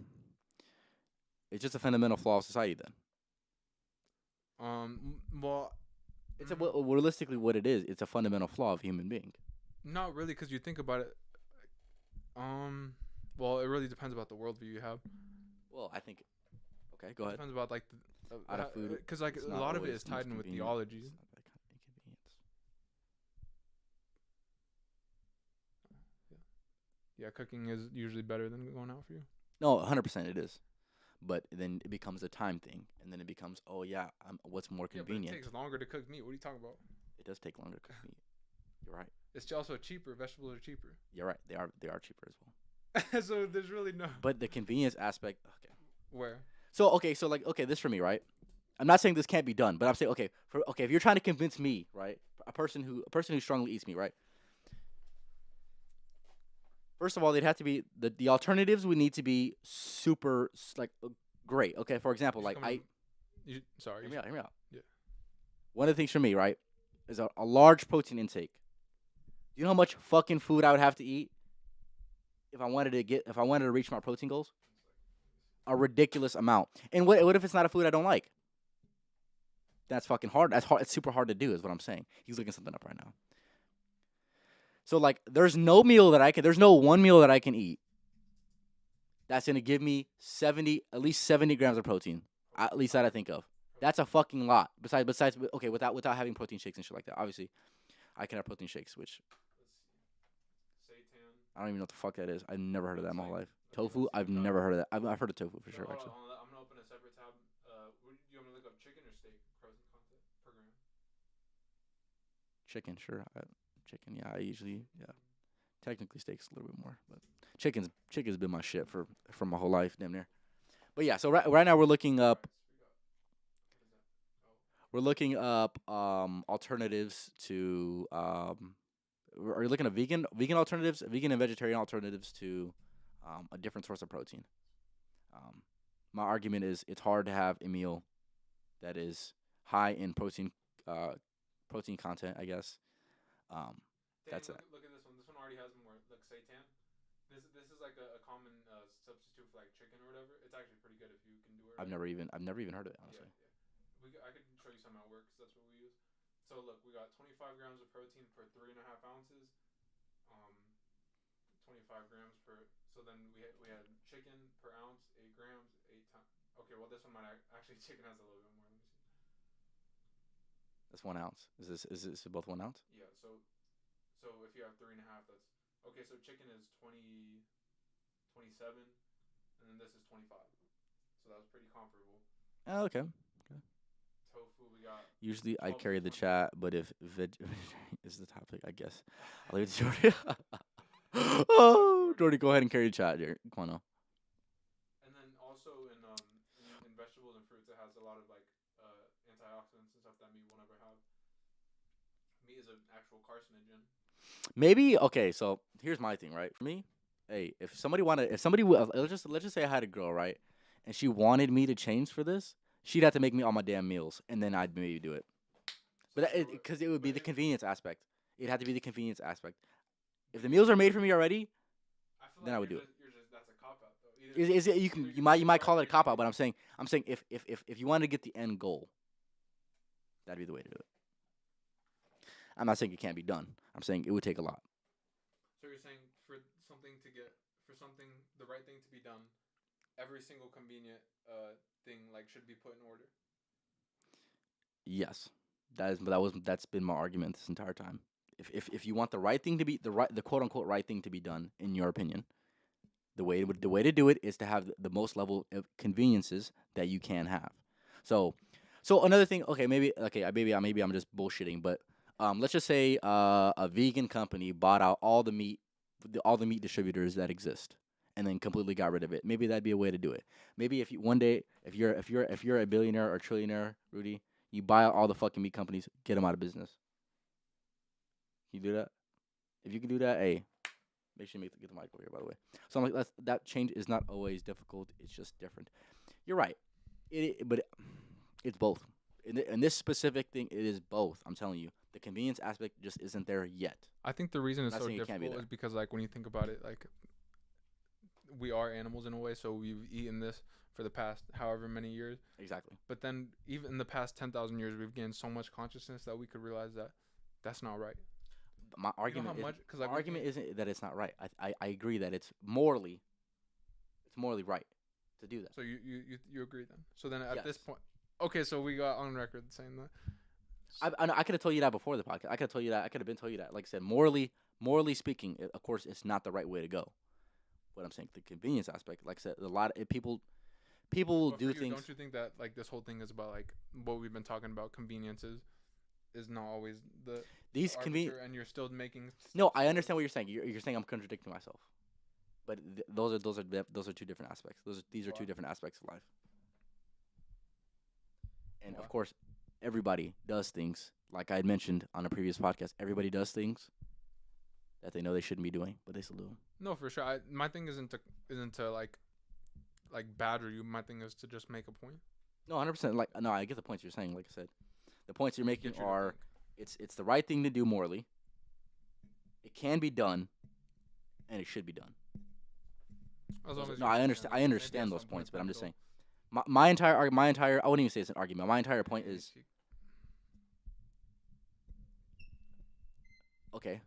A: it's just a fundamental flaw of society then.
B: Well,
A: It's realistically what it is. It's a fundamental flaw of human being.
B: not really, because you think about it. Um, well, it really depends about the worldview you have.
A: Well, I think. Okay, go
B: It
A: ahead.
B: depends about like
A: Out of food,
B: because like
A: it's
B: a
A: not
B: lot of it
A: always
B: is
A: the
B: tied
A: most
B: in with
A: convenient.
B: theology.
A: It's not that kind of inconvenience.
B: Yeah, cooking is usually better than going out for you.
A: No, 100% it is. But then it becomes a time thing, and then it becomes, oh yeah, what's more
B: Yeah, but it
A: convenient?
B: takes longer to cook meat. What are you talking about?
A: It does take longer to cook meat. You're right.
B: It's also cheaper. Vegetables are cheaper.
A: You're right. They are cheaper as well.
B: So there's really no
A: But the convenience aspect. Okay.
B: where.
A: So okay, so like okay, this for me, right? I'm not saying this can't be done, but I'm saying okay, if you're trying to convince me, right, a person who strongly eats meat, right? First of all, they'd have to be the alternatives would need to be super like great. Okay, for example,
B: You should
A: like
B: come
A: I
B: to. You, sorry.
A: hear me out, hear me out.
B: Yeah.
A: One of the things for me, right, is a large protein intake. Do you know how much fucking food I would have to eat if I wanted to reach my protein goals? A ridiculous amount. And what if it's not a food I don't like? That's fucking hard. That's hard. It's super hard to do, is what I'm saying. He's looking something up right now. So like, there's no meal that I can. There's no one meal that I can eat that's gonna give me at least 70 grams of protein. At least that I think of. That's a fucking lot. Besides, okay, without having protein shakes and shit like that. Obviously, I can have protein shakes, which
B: Seitan.
A: I don't even know what the fuck that is. I've never heard of that in my whole life.
B: Okay, let's
A: Tofu?
B: see.
A: I've
B: We got.
A: never heard of that. I've heard of tofu for
B: Here,
A: sure,
B: hold
A: actually.
B: on. I'm gonna open a separate tab. Do you want me to look up chicken or steak protein content per gram?
A: Chicken, sure. Chicken, yeah. I usually, yeah. Technically, steak's a little bit more, but chicken's been my shit for my whole life, damn near. But yeah, so right now we're looking up alternatives to are you looking at vegan alternatives, vegan and vegetarian alternatives to a different source of protein? Um, my argument is it's hard to have a meal that is high in protein content, I guess. Um,
B: Dang,
A: that's it.
B: look at this one. This one already has more. Look, seitan. This is like a common substitute for like chicken or whatever. It's actually pretty good if you can do it right.
A: I've never even heard of it,
B: Yeah,
A: honestly.
B: yeah. I could show you some at work 'cause that's what we use. So look, we got 25 grams of protein per 3.5 ounces. Um, 25 grams per. So then we had chicken per ounce, 8 grams, 8 times. Okay, well this one might actually chicken has a little bit more. Let me see.
A: That's 1 ounce. Is this both 1 ounce?
B: Yeah. So if you have 3.5, that's okay. So chicken is 27, and then this is 25. So that was pretty comparable.
A: Oh, okay.
B: Tofu, we got
A: Usually I'd
B: 12 to
A: carry the
B: 20.
A: chat, but if is the topic, I guess I'll leave it to Jordy. Oh, Jordy, go ahead and carry the chat, Jared. Come on now.
B: And then also in vegetables and fruits, it has a lot of like antioxidants and stuff that meat will never have. Meat is an actual carcinogen.
A: Maybe okay. So here's my thing, right? For me, hey, if somebody, let's just say I had a girl, right, and she wanted me to change for this, she'd have to make me all my damn meals, and then I'd maybe do it.
B: So
A: But
B: if you're
A: because it would be
B: but
A: the
B: if
A: convenience aspect. It'd have to be the convenience aspect. If the
B: but
A: meals are made for me already,
B: I feel
A: then
B: like
A: I would do it.
B: you're just that's a cop out though.
A: Is it
B: Either
A: you
B: you're
A: might
B: doing it
A: call
B: right
A: it
B: or
A: a
B: you're
A: cop out,
B: doing
A: but
B: it.
A: I'm saying if you want to get the end goal, that'd be the way to do it. I'm not saying it can't be done. I'm saying it would take a lot.
B: So you're saying for something the right thing to be done, every single convenient thing like should be put in order.
A: Yes, that's been my argument this entire time. If you want the right thing to be the quote unquote right thing to be done, in your opinion, the way to do it is to have the most level of conveniences that you can have. So, another thing. Okay, maybe I'm just bullshitting, but let's just say a vegan company bought out all the meat distributors that exist, and then completely got rid of it. Maybe that'd be a way to do it. Maybe if you one day if you're a billionaire or trillionaire, Rudy, you buy out all the fucking meat companies, get them out of business. Can you do that? If you can do that, hey, make sure you get the mic over here, by the way. So I'm like, that change is not always difficult. It's just different. You're right. But it's both. In this specific thing, it is both. I'm telling you, the convenience aspect just isn't there yet.
B: I think the reason
A: I'm
B: it's
A: not
B: so
A: saying it can't be
B: difficult
A: there.
B: is because like when you think about it, like we are animals in a way, so we've eaten this for the past however many years.
A: Exactly.
B: But then even in the past 10,000 years, we've gained so much consciousness that we could realize that that's not right.
A: My
B: You know how
A: argument
B: much? Because like
A: isn't that it's not right. I agree that it's morally right to do that.
B: so you agree then? So then at this
A: Yes.
B: point, okay, so we got on record saying that.
A: I could have told you that before the podcast. I could have told you that. I could have been told you that. Like I said, morally speaking, of course, it's not the right way to go. What I'm saying, the convenience aspect. Like I said, a lot of people will
B: But for
A: do
B: you,
A: things.
B: don't you think that like this whole thing is about like what we've been talking about conveniences is not always the
A: These
B: arbiter, and you're still making.
A: No, I understand what you're saying. You're saying I'm contradicting myself, but those are two different aspects. These are two
B: Why?
A: different aspects of life. And
B: Why?
A: of course, everybody does things. Like I had mentioned on a previous podcast, everybody does things that they know they shouldn't be doing, but they still do them.
B: No, for sure. My thing isn't to like badger you. My thing is to just make a point.
A: No, 100%. Like no, I get the points you're saying. Like I said, the points you're making
B: Get you to
A: are
B: think.
A: it's the right thing to do morally. It can be done, and it should be done.
B: As long as
A: No,
B: you
A: I
B: understand.
A: understand. I
B: Maybe at
A: understand those
B: some
A: points,
B: point
A: but I'm
B: then
A: just
B: they'll.
A: saying my entire I wouldn't even say it's an argument. My entire point is okay.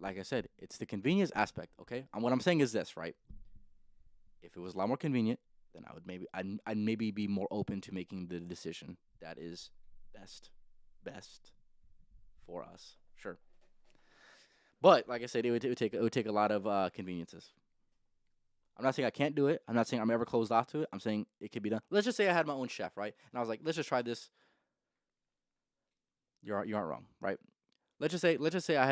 A: Like I said, it's the convenience aspect. Okay, and what I'm saying is this, right? If it was a lot more convenient, then I'd maybe be more open to making the decision that is best for us. Sure, but like I said, it would take a lot of conveniences. I'm not saying I can't do it. I'm not saying I'm ever closed off to it. I'm saying it could be done. Let's just say I had my own chef, right? And I was like, let's just try this. You aren't wrong, right? Let's just say I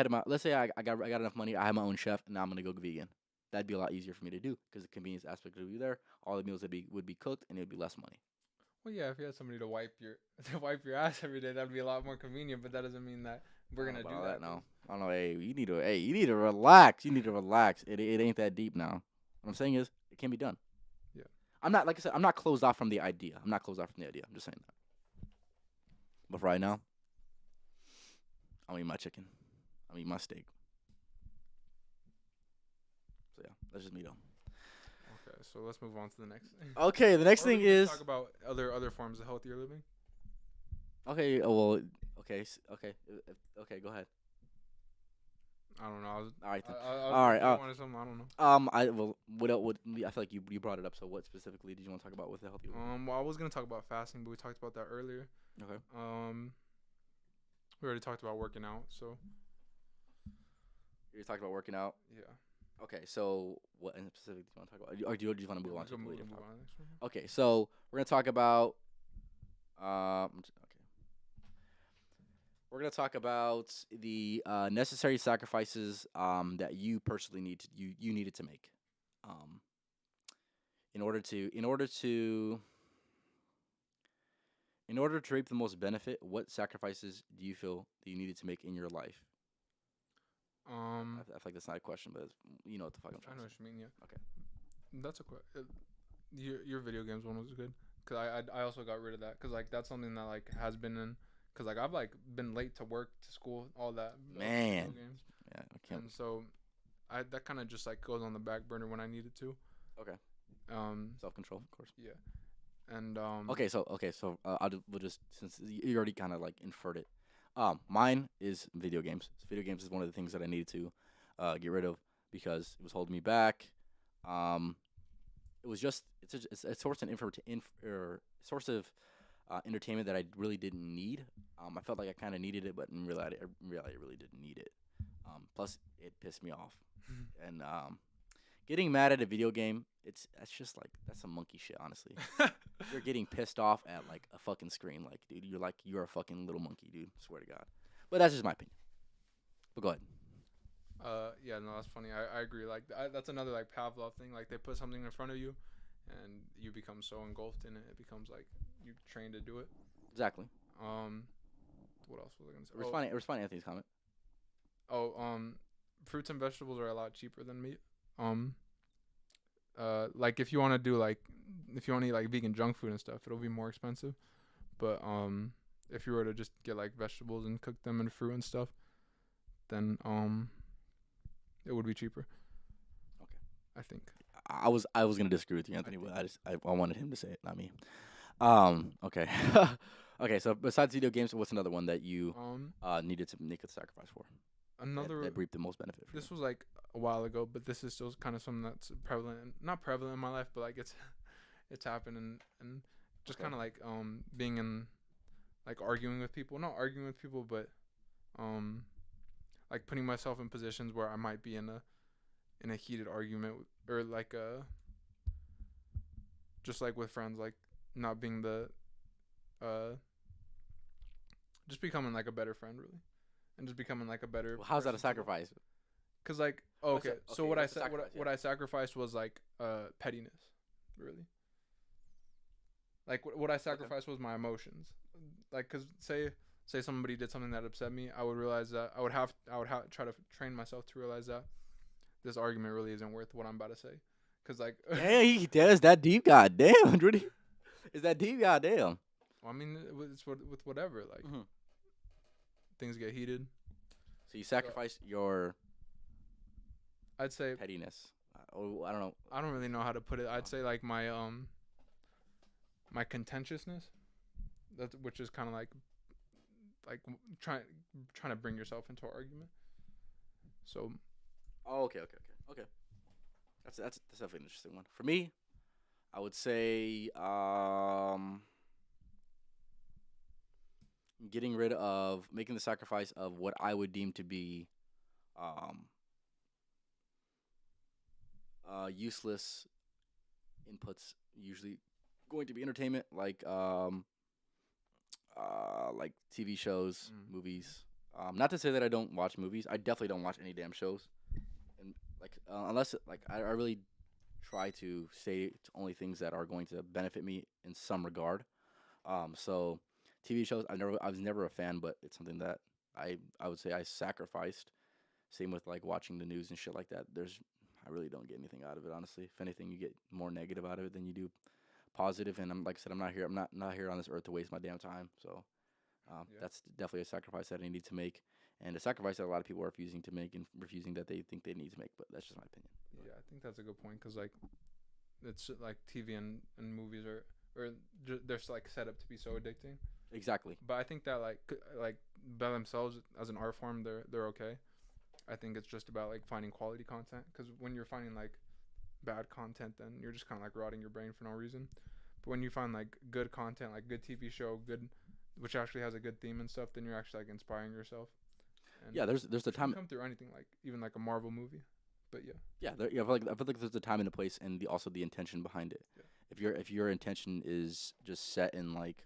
A: got enough money. I have my own chef, and now I'm gonna go vegan. That'd be a lot easier for me to do because the convenience aspect would be there. All the meals would be cooked, and it would be less money.
B: Well, yeah, if you had somebody to wipe your to wipe your ass every day, that'd be a lot more convenient. But that doesn't mean that we're
A: I don't
B: gonna
A: know
B: do
A: about all
B: that.
A: that now. I don't know. You need to relax. You need to relax. It ain't that deep now. What I'm saying is, it can be done.
B: Yeah.
A: I'm not like I said. I'm not closed off from the idea. I'm not closed off from the idea. I'm just saying that. But for right now, I'll eat my chicken. I'll eat my steak. So yeah, that's just me though.
B: Okay, so let's move on to the next thing.
A: Okay, the next
B: Or we
A: thing
B: can just
A: is
B: talk about other forms of healthier living.
A: okay. Oh, well, okay, okay, okay. Go ahead.
B: I don't know.
A: All right then.
B: I
A: All right.
B: you wanted something. I don't know.
A: I feel like you brought it up. So what specifically did you want to talk about with the healthy?
B: Well, I was gonna talk about fasting, but we talked about that earlier.
A: Okay.
B: We already talked about working out, so
A: You're talking about working out.
B: yeah.
A: Okay. So what in specific do you want to talk about? Or do you just want to move on to a
B: Move
A: completely different
B: on
A: topic?
B: to the next one.
A: Okay. So we're gonna talk about okay. We're gonna talk about the necessary sacrifices that you personally you needed to make um, in order to reap the most benefit. What sacrifices do you feel that you needed to make in your life?
B: Um,
A: I feel like that's not a question, but you know what the fuck I'm
B: I
A: trying
B: know
A: to
B: what
A: say.
B: you mean. Yeah,
A: Okay.
B: that's a your video games one was good. Cause I also got rid of that. Cause like that's something that like has been in. Cause like I've like been late to work, to school, all that off of video
A: Man,
B: games,
A: yeah, I can't.
B: and so I that kind of just like goes on the back burner when I need it to.
A: Okay,
B: Um,
A: self control, of course.
B: yeah, and
A: We'll just since you already kind of like inferred it. Mine is video games. Video games is one of the things that I needed to get rid of because it was holding me back. Um, it was just it's a source of source of entertainment that I really didn't need. I felt like I kind of needed it, but in reality, I really didn't need it. Plus, it pissed me off, and getting mad at a video game, that's just like that's some monkey shit, honestly. You're getting pissed off at like a fucking screen, like dude, you're a fucking little monkey, dude. Swear to God. But that's just my opinion. But go ahead.
B: yeah, no, that's funny. I agree. Like that's another like Pavlov thing. Like they put something in front of you, and you become so engulfed in it. It becomes like you train to do it.
A: Exactly.
B: Um, what else was I gonna say?
A: Responding to Anthony's comment.
B: Oh, fruits and vegetables are a lot cheaper than meat. Um, like if you want to do like if you want to eat like vegan junk food and stuff, it'll be more expensive. But if you were to just get like vegetables and cook them in fruit and stuff, then it would be cheaper.
A: Okay.
B: I think.
A: I was gonna disagree with you, Anthony, but I wanted him to say it, not me. Okay. Okay, so besides video games, what's another one that you needed to make a sacrifice for?
B: Another.
A: That reaped the most benefit for you.
B: This was like a while ago, but this is still kind of something that's prevalent, not prevalent in my life, but like it's happened and just
A: Okay.
B: kind of like being in like arguing with people, not arguing with people, but um like putting myself in positions where I might be in a heated argument or like just like with friends, like not being the uh just becoming like a better friend really, and just becoming like a better
A: Well, how's that a
B: person to love.
A: sacrifice?
B: Cause like
A: What's
B: okay,
A: it?
B: so
A: Okay,
B: what I
A: what's the
B: said
A: sacrifice?
B: what I sacrificed was like pettiness, really. Like what I
A: Okay.
B: sacrificed was my emotions. Like cause say somebody did something that upset me, I would realize that try to train myself to realize that this argument really isn't worth what I'm about to say. Cause like
A: Yeah, he does that deep. Goddamn, Rudy. Is that deep? Goddamn.
B: I mean it's with whatever like
A: Mm-hmm.
B: things get heated.
A: So you
B: So
A: sacrifice your
B: I'd say
A: pettiness. I don't know.
B: I don't really know how to put it. I'd say like my contentiousness. That's which is kind of like trying to bring yourself into an argument. So
A: Oh, okay. That's definitely an interesting one. For me, I would say getting rid of making the sacrifice of what I would deem to be um useless inputs, usually going to be entertainment like TV shows,
B: mm,
A: movies. Not to say that I don't watch movies. I definitely don't watch any damn shows, and like unless I really try to say to only things that are going to benefit me in some regard. So TV shows, I was never a fan, but it's something that I would say I sacrificed. Same with like watching the news and shit like that. I really don't get anything out of it, honestly. If anything, you get more negative out of it than you do positive. And I'm like I said, I'm not here on this earth to waste my damn time. So
B: yeah.
A: that's definitely a sacrifice that I need to make, and a sacrifice that a lot of people are refusing to make and refusing that they think they need to make. But that's just my opinion.
B: Yeah, I think that's a good point because like it's like TV and movies they're like set up to be so addicting.
A: Exactly.
B: But I think that like by themselves as an art form they're okay. I think it's just about like finding quality content because when you're finding like bad content, then you're just kind of like rotting your brain for no reason. But when you find like good content, like good TV show, good which actually has a good theme and stuff, then you're actually like inspiring yourself. And
A: Yeah, there's a
B: which can
A: time.
B: come through anything, like even like a Marvel movie. But yeah,
A: Yeah, I feel like there's a time and a place, and also the intention behind it.
B: yeah,
A: If your intention is just set in like,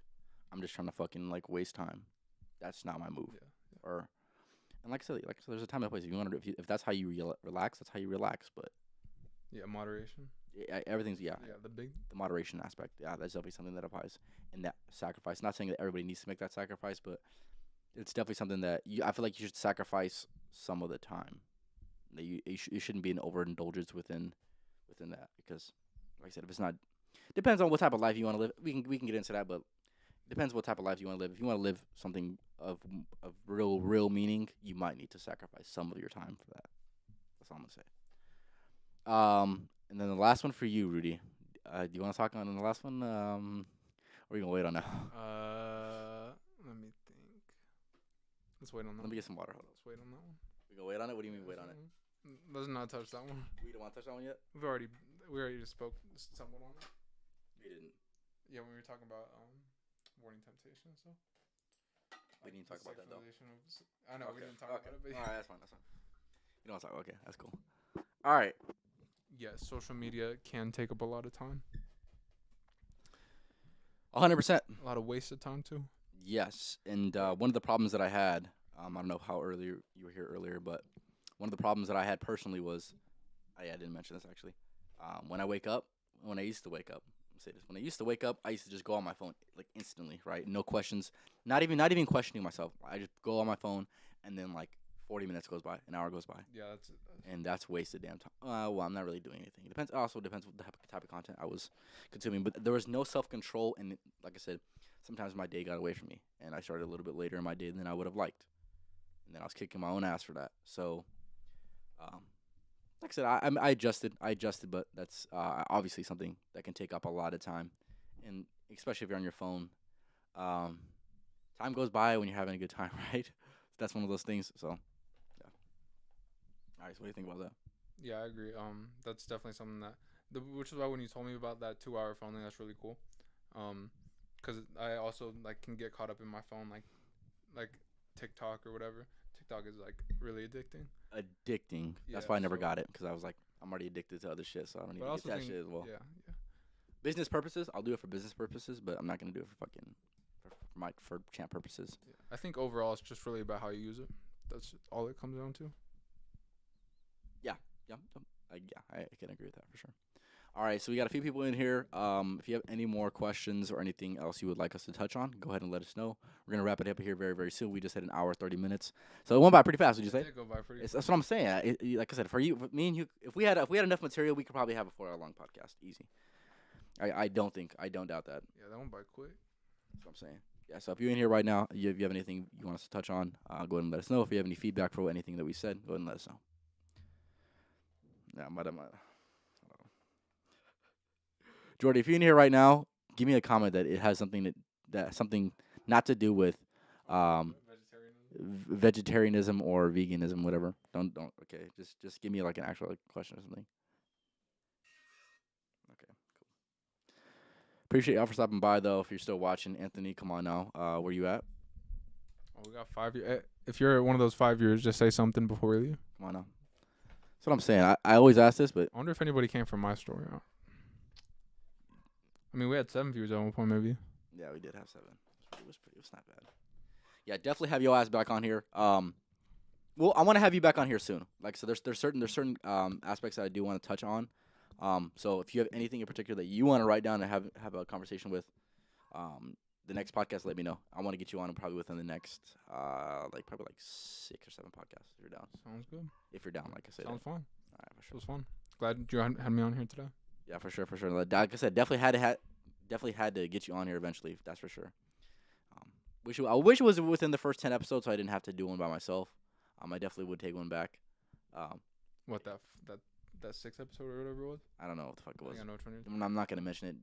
A: I'm just trying to fucking like waste time, that's not my move.
B: yeah.
A: or and like I said, there's a time and a place. If you want to, if that's how you relax, that's how you relax. But
B: Yeah, moderation.
A: everything's
B: Yeah,
A: the moderation aspect. Yeah, that's definitely something that applies in that sacrifice. Not saying that everybody needs to make that sacrifice, but it's definitely something that I feel like you should sacrifice some of the time. That you shouldn't be an overindulgence within that because, like I said, if it's not depends on what type of life you want to live. We can get into that, but depends what type of life you want to live. If you want to live something of real meaning, you might need to sacrifice some of your time for that. That's all I'm gonna say. And then the last one for you, Rudy. Do you want to talk on the last one? Or are you gonna wait on that?
B: Let me think. Let's wait on that.
A: Let me get some water. Hold on.
B: Let's wait on that one.
A: We gonna wait on it. What do you mean wait on it?
B: Let's not touch that one.
A: We don't want to touch that one yet.
B: We already just spoke somewhat on it.
A: We didn't.
B: Yeah, when we were talking about warning temptation and stuff.
A: We didn't talk about that though.
B: I know we didn't talk about it, but
A: all right, that's fine. That's fine. You don't want to talk. Okay, that's cool. All right.
B: yes, social media can take up a lot of time.
A: 100%.
B: A lot of wasted time too.
A: Yes, and one of the problems that I had, I don't know how earlier you were here earlier, but one of the problems that I had personally was, I didn't mention this actually. When I used to wake up, when I used to wake up, I used to just go on my phone like instantly, right? No questions, not even questioning myself. I just go on my phone, and then like 40 minutes goes by, an hour goes by,
B: Yeah, that's it.
A: and that's wasted damn time. Well, I'm not really doing anything. It depends. Also depends what the type of content I was consuming, but there was no self control, and like I said, sometimes my day got away from me, and I started a little bit later in my day than I would have liked, and then I was kicking my own ass for that. So, like I said, I adjusted, but that's obviously something that can take up a lot of time, and especially if you're on your phone. Time goes by when you're having a good time, right? That's one of those things. So, yeah. All right. So, what do you think about that?
B: Yeah, I agree. That's definitely something which is why when you told me about that 2 hour phone thing, that's really cool. Because I also like can get caught up in my phone, like TikTok or whatever. TikTok is like really addicting.
A: That's why I never got it because I was like, I'm already addicted to other shit, so I don't need to get that shit as well.
B: Yeah.
A: Business purposes, I'll do it for business purposes, but I'm not gonna do it for for champ purposes.
B: Yeah. I think overall it's just really about how you use it. That's all it comes down to.
A: Yeah, I can agree with that for sure. All right, so we got a few people in here. If you have any more questions or anything else you would like us to touch on, go ahead and let us know. We're gonna wrap it up here very, very soon. We just had an hour 30 minutes, so it went by pretty fast. Would you say?
B: It did go by pretty fast.
A: That's what I'm saying. Like I said, for me and you, if we had enough material, we could probably have a 4 hour long podcast, easy. I don't doubt that.
B: Yeah, that went by quick.
A: That's what I'm saying. Yeah, so if you're in here right now, if you have anything you want us to touch on, go ahead and let us know. If you have any feedback for anything that we said, go ahead and let us know. Yeah, Jordy, if you're in here right now, give me a comment that it has something something not to do with vegetarianism or veganism, whatever. Don't. Okay, just give me like an actual question or something. Okay, cool. Appreciate y'all for stopping by though. If you're still watching, Anthony, come on now. Where you at?
B: Oh, we got 5 years. If you're one of those 5 years, just say something before we leave.
A: Come on now. That's what I'm saying. I always ask this, but
B: I wonder if anybody came from my story. I mean, we had 7 viewers at one point, maybe.
A: yeah, we did have 7. It was not bad. Yeah, definitely have your ass back on here. Well, I want to have you back on here soon. Like, so there's certain aspects that I do want to touch on. So if you have anything in particular that you want to write down and have a conversation with, the next podcast, let me know. I want to get you on probably within the next, probably 6 or 7 podcasts. If you're down.
B: Sounds good.
A: If you're down, like I said.
B: Sounds fun.
A: All right, for
B: It
A: sure.
B: was fun. Glad you had me on here today.
A: Yeah, for sure. Like I said, definitely had to get you on here eventually. That's for sure. I wish it was within the first 10 episodes, so I didn't have to do one by myself. I definitely would take one back.
B: What that 6th episode or whatever it was?
A: I don't know what the fuck it was.
B: I know which one you're talking
A: I'm not gonna mention it.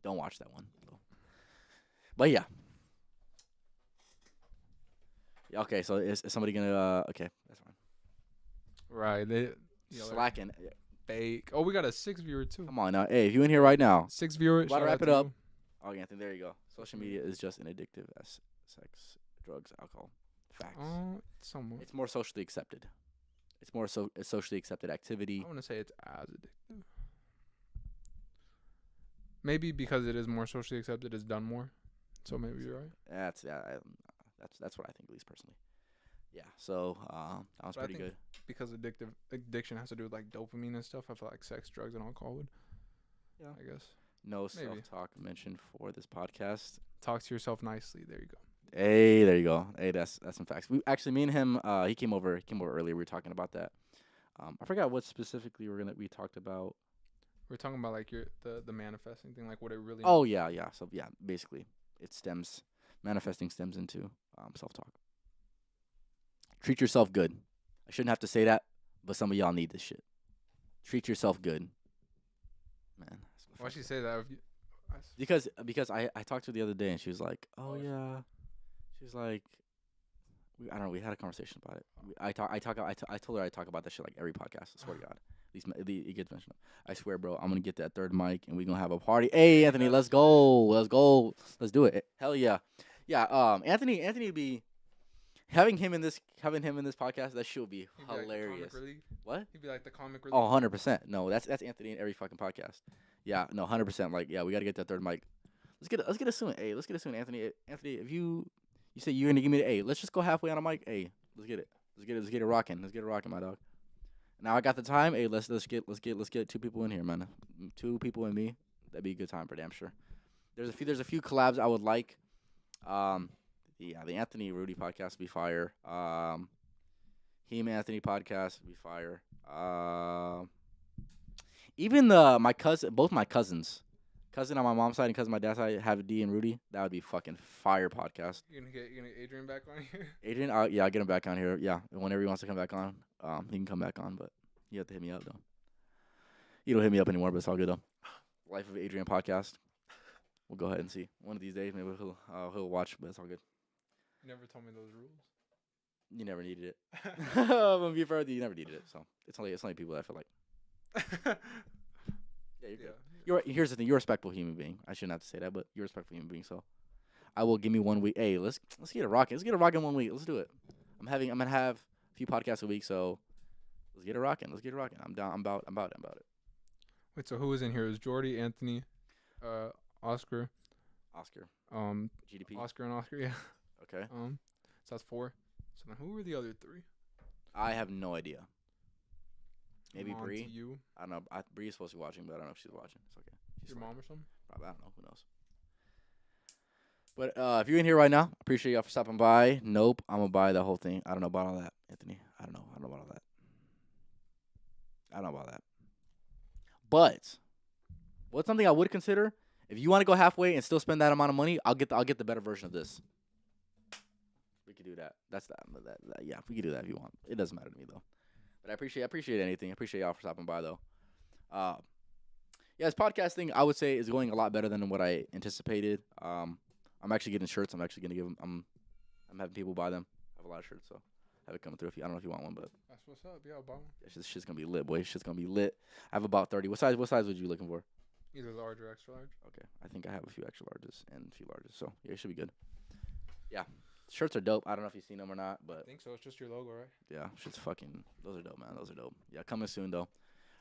A: Don't watch that one. So. But yeah. Okay, so is somebody gonna? Okay, that's fine.
B: Right.
A: Slacking.
B: Fake. Oh, we got a 6 viewer too.
A: Come on now. Hey, if you in here right now,
B: 6 viewers.
A: Gotta wrap it up. Oh, Anthony, there you go. Social media is just as addictive as sex, drugs, alcohol. Facts.
B: Somewhat.
A: It's more socially accepted. It's more a socially accepted activity.
B: I want to say it's as addictive. Maybe because it is more socially accepted, it's done more. So maybe you're right.
A: That's That's what I think, at least personally. Yeah. So that was
B: But I
A: pretty
B: think
A: good.
B: because addiction has to do with like dopamine and stuff, I feel like sex, drugs, and alcohol would.
A: Yeah.
B: I guess.
A: No
B: Maybe.
A: self-talk mentioned for this podcast.
B: Talk to yourself nicely. There you go.
A: Hey, there you go. Hey, that's some facts. We actually, me and him, he came over. He came over earlier. We were talking about that. I forgot what specifically we talked about.
B: We're talking about like the manifesting thing, like what it really.
A: Oh yeah, yeah. So yeah, basically, manifesting stems into self-talk. Treat yourself good. I shouldn't have to say that, but some of y'all need this shit. Treat yourself good, man.
B: Why'd she say that?
A: Because I talked to her the other day and she was like, oh
B: Oh,
A: yeah, she was like, I don't know. We had a conversation about it. I told her I talk about that shit like every podcast. I swear to God. At least it gets mentioned. I swear, bro. I'm gonna get that third mic and we gonna have a party. Hey, Anthony, let's go. Let's go. Let's do it. Hell yeah, yeah. Anthony be having him in this podcast. That shit would be
B: He'd be like the
A: hilarious.
B: comic relief.
A: What?
B: He'd be like the comic relief.
A: Oh, 100%. No, that's Anthony in every fucking podcast. Yeah, no, 100%. Like, yeah, we gotta get that third mic. Let's get it soon. Hey, let's get it soon, Anthony. Anthony, if you say you're gonna give me the let's just go halfway on a mic. Hey, let's get it. Let's get it rocking. Let's get it rocking, my dog. Now I got the time. Hey, let's get 2 people in here, man. 2 people and me. That'd be a good time for damn sure. There's a few collabs I would like. Yeah, the Ft.Rudy podcast would be fire. Him Anthony podcast would be fire. Even both my cousins, cousin on my mom's side and cousin on my dad's side, have D and Rudy. That would be fucking fire podcast.
B: You're gonna get Adrian back on here.
A: Adrian, yeah, I'll get him back on here. Yeah, whenever he wants to come back on, he can come back on. But you have to hit me up though. You don't hit me up anymore, but it's all good though. Life of Adrian podcast. We'll go ahead and see one of these days. Maybe he'll watch, but it's all good.
B: You never told me those rules.
A: You never needed it. I'm gonna be fair with you. You never needed it. So it's only people that I feel like. Yeah, you're good. Here's the thing. You're a respectful human being. I shouldn't have to say that, but you're a respectful human being. So I will give me 1 week. Hey, let's get it rocking. Let's get it rocking 1 week. Let's do it. I'm gonna have a few podcasts a week, so let's get it rocking. Let's get it rocking. I'm down. I'm about it.
B: Wait, so who was in here? It was Jordy, Anthony, Oscar,
A: GDP.
B: Oscar and Oscar. Yeah.
A: Okay.
B: So that's 4. So then who were the other 3?
A: I have no idea. Maybe
B: On to
A: Bree.
B: you.
A: I don't know. Bree's supposed to be watching, but I don't know if she's watching. It's okay.
B: Your mom or something?
A: Probably. I don't know. Who knows? But if you're in here right now, appreciate y'all for stopping by. Nope, I'm gonna buy the whole thing. I don't know about all that, Anthony. I don't know about all that. I don't know about that. But what's something I would consider? If you want to go halfway and still spend that amount of money, I'll get the better version of this. We could do that. That's that. Yeah, we could do that if you want. It doesn't matter to me though. But I appreciate anything. I appreciate y'all for stopping by though. Yeah, this podcast thing I would say is going a lot better than what I anticipated. I'm actually getting shirts. I'm actually gonna give them. I'm having people buy them. I have a lot of shirts, so have it coming through. I don't know if you want one, but
B: That's what's up. Yeah, I'll buy one.
A: this shit's gonna be lit, boy. This shit's gonna be lit. I have about 30. What size would you looking for?
B: Either large or extra large.
A: Okay, I think I have a few extra larges and a few larges, so yeah, it should be good. Yeah, shirts are dope. I don't know if you've seen them or not, but
B: I think so. It's just your logo, right?
A: yeah, shit's fucking. Those are dope, man. Those are dope. Yeah, coming soon though.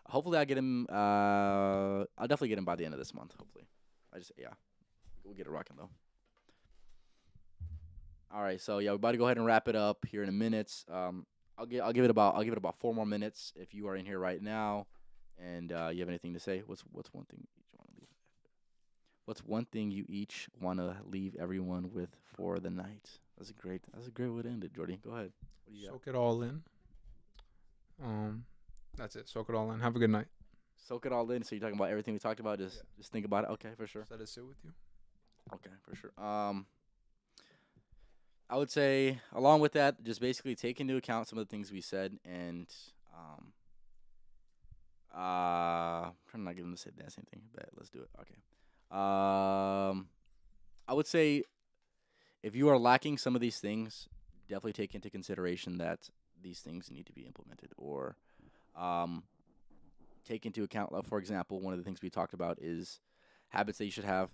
A: Hopefully I get him. I'll definitely get him by the end of this month. Hopefully, we'll get it rocking though. All right, so yeah, we're about to go ahead and wrap it up here in a minute. I'll give it about 4 more minutes if you are in here right now, and you have anything to say. What's one thing you want to leave? What's one thing you each want to leave everyone with for the night? That's a great way to end it, Jordy. Go ahead. What do you got?
B: Soak it all in. That's it. Soak it all in. Have a good night.
A: Soak it all in. So you're talking about everything we talked about. Just think about it. Okay, for sure.
B: Just let it sit with you.
A: Okay, for sure. I would say along with that, just basically take into account some of the things we said, and I'm trying to not get them to say the same thing, but let's do it. Okay. I would say if you are lacking some of these things, definitely take into consideration that these things need to be implemented, or take into account. For example, one of the things we talked about is habits that you should have.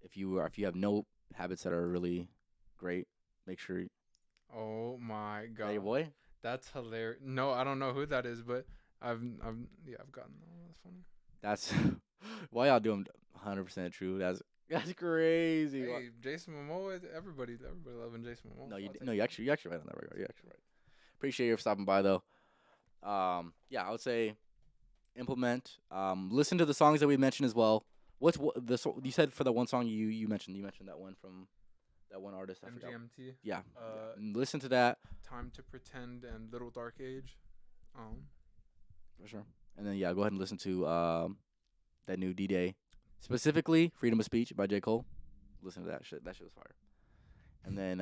A: If you have no habits that are really great, make sure.
B: Oh my god.
A: Is that your boy?
B: That's hilarious. No, I don't know who that is, but I've gotten. Oh, that's funny.
A: That's why y'all doing 100% true. That's crazy.
B: Hey, Jason Momoa. Everybody loving Jason Momoa.
A: No,
B: So
A: you
B: I'll take
A: no,
B: it.
A: you actually right on that regard. You're actually right. Appreciate you for stopping by though. Yeah, I would say implement. Listen to the songs that we mentioned as well. You said for the one song you mentioned? You mentioned that one from that one artist. I forgot.
B: MGMT.
A: Yeah,
B: Uh,
A: yeah. And listen to that
B: Time to Pretend and Little Dark Age.
A: for sure. And then yeah, go ahead and listen to that new D-Day, specifically "Freedom of Speech" by J. Cole. Listen to that shit. That shit was fire. And then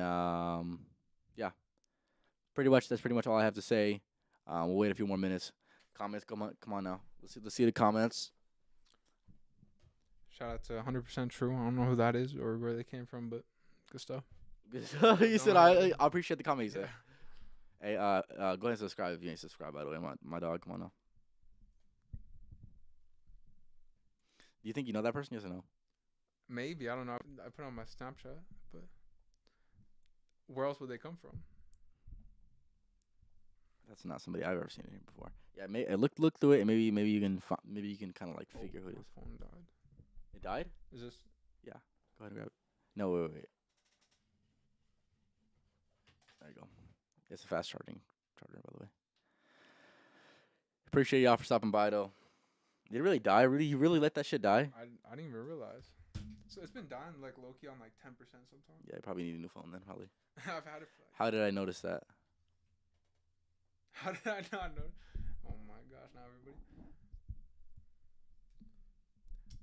A: yeah, pretty much that's pretty much all I have to say. We'll wait a few more minutes. Comments, come on now. Let's see the comments.
B: Shout out to 100% True. I don't know who that is or where they came from, but good stuff.
A: He said, I appreciate the comment. He said,
B: Yeah.
A: hey, go ahead and subscribe if you ain't subscribed. By the way, my dog, come on now. Do you think you know that person? Yes or no?
B: Maybe, I don't know. I put it on my Snapchat, but where else would they come from?
A: That's not somebody I've ever seen in here before. Yeah, look through it, and maybe you can kind of like figure who it
B: My
A: is.
B: phone died.
A: It died?
B: Is this?
A: Yeah. Go ahead and grab it. No, wait. There you go. It's a fast charger, by the way. Appreciate y'all for stopping by though. Did it really die? Really, you really let that shit die?
B: I didn't even realize. So it's been dying like low key on like 10% sometimes.
A: Yeah, you probably need a new phone then, probably.
B: I've had it for like.
A: How did I notice that?
B: How did I not know? Oh my gosh! Now everybody.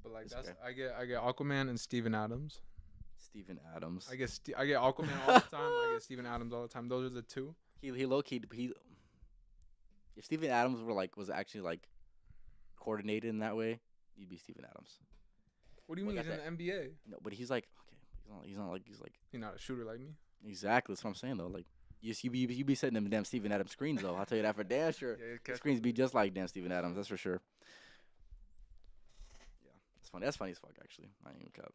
B: But like
A: It's
B: that's
A: okay.
B: I get Aquaman and Steven Adams.
A: Steven Adams.
B: I get Aquaman all the time. I get Steven Adams all the time. Those are the two.
A: He low key he. If Steven Adams was actually like coordinated in that way, he'd be Steven Adams.
B: What do you
A: Well,
B: mean he's in
A: got
B: the NBA?
A: No, but he's like okay. He's not like
B: He's not a shooter like me.
A: exactly. That's what I'm saying though. Like you be setting them damn Steven Adams screens though. I'll tell you that for damn sure.
B: Yeah,
A: The screens be just like damn Steven Adams. That's for sure. Yeah, that's funny. That's funny as fuck actually. I ain't even cut.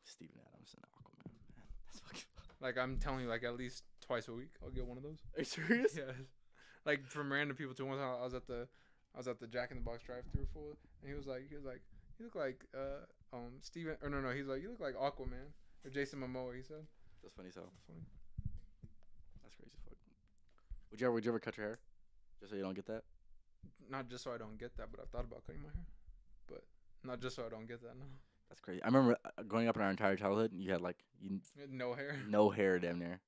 A: Steven Adams and Aquaman. Man, that's fucking.
B: Like I'm telling you, like at least twice a week, I'll get one of those.
A: Are you serious?
B: Yeah, like from random people too. One time I was at the Jack in the Box drive-through fool, and he was like, you look like Steven, or no, he's like, you look like Aquaman or Jason Momoa. He said.
A: That's funny. So
B: That's funny.
A: that's crazy as fuck. Would you ever cut your hair, just so you don't get that?
B: Not just so I don't get that, but I've thought about cutting my hair, but not just so I don't get that. No,
A: That's crazy. I remember growing up in our entire childhood, you had like
B: no hair.
A: no hair damn near.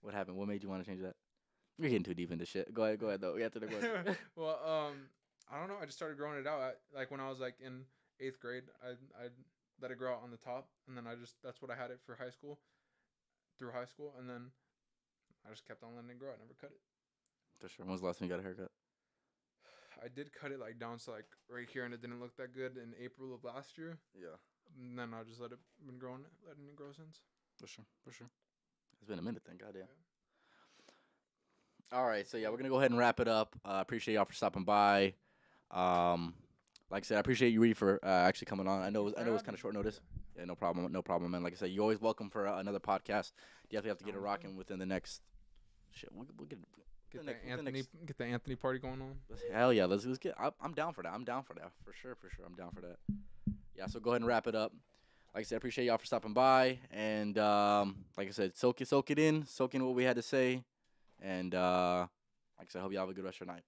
A: What happened? What made you want to change that? You're getting too deep into shit. Go ahead though. We got to the question.
B: Well, I don't know. I just started growing it out. Like when I was like in 8th grade, I let it grow out on the top, and then that's what I had it for high school, through high school, and then I just kept on letting it grow. I never cut it.
A: For sure. When was the last time you got a haircut?
B: I did cut it like down to like right here, and it didn't look that good in April of last year.
A: Yeah.
B: And then I just letting it grow since.
A: For sure. It's been a minute then. Goddamn. All right. So yeah, we're gonna go ahead and wrap it up. Appreciate y'all for stopping by. Like I said, I appreciate you, Rudy, for actually coming on. I know it was kind of short notice. Yeah, no problem, man. Like I said, you're always welcome for another podcast. Definitely have to get it rocking within the next. Shit, we'll get.
B: Get the Anthony party going on.
A: Hell yeah, let's get. I'm down for that. For sure. I'm down for that. Yeah, so go ahead and wrap it up. Like I said, I appreciate y'all for stopping by, and like I said, soak it in what we had to say, and like I said, I hope y'all have a good rest of your night.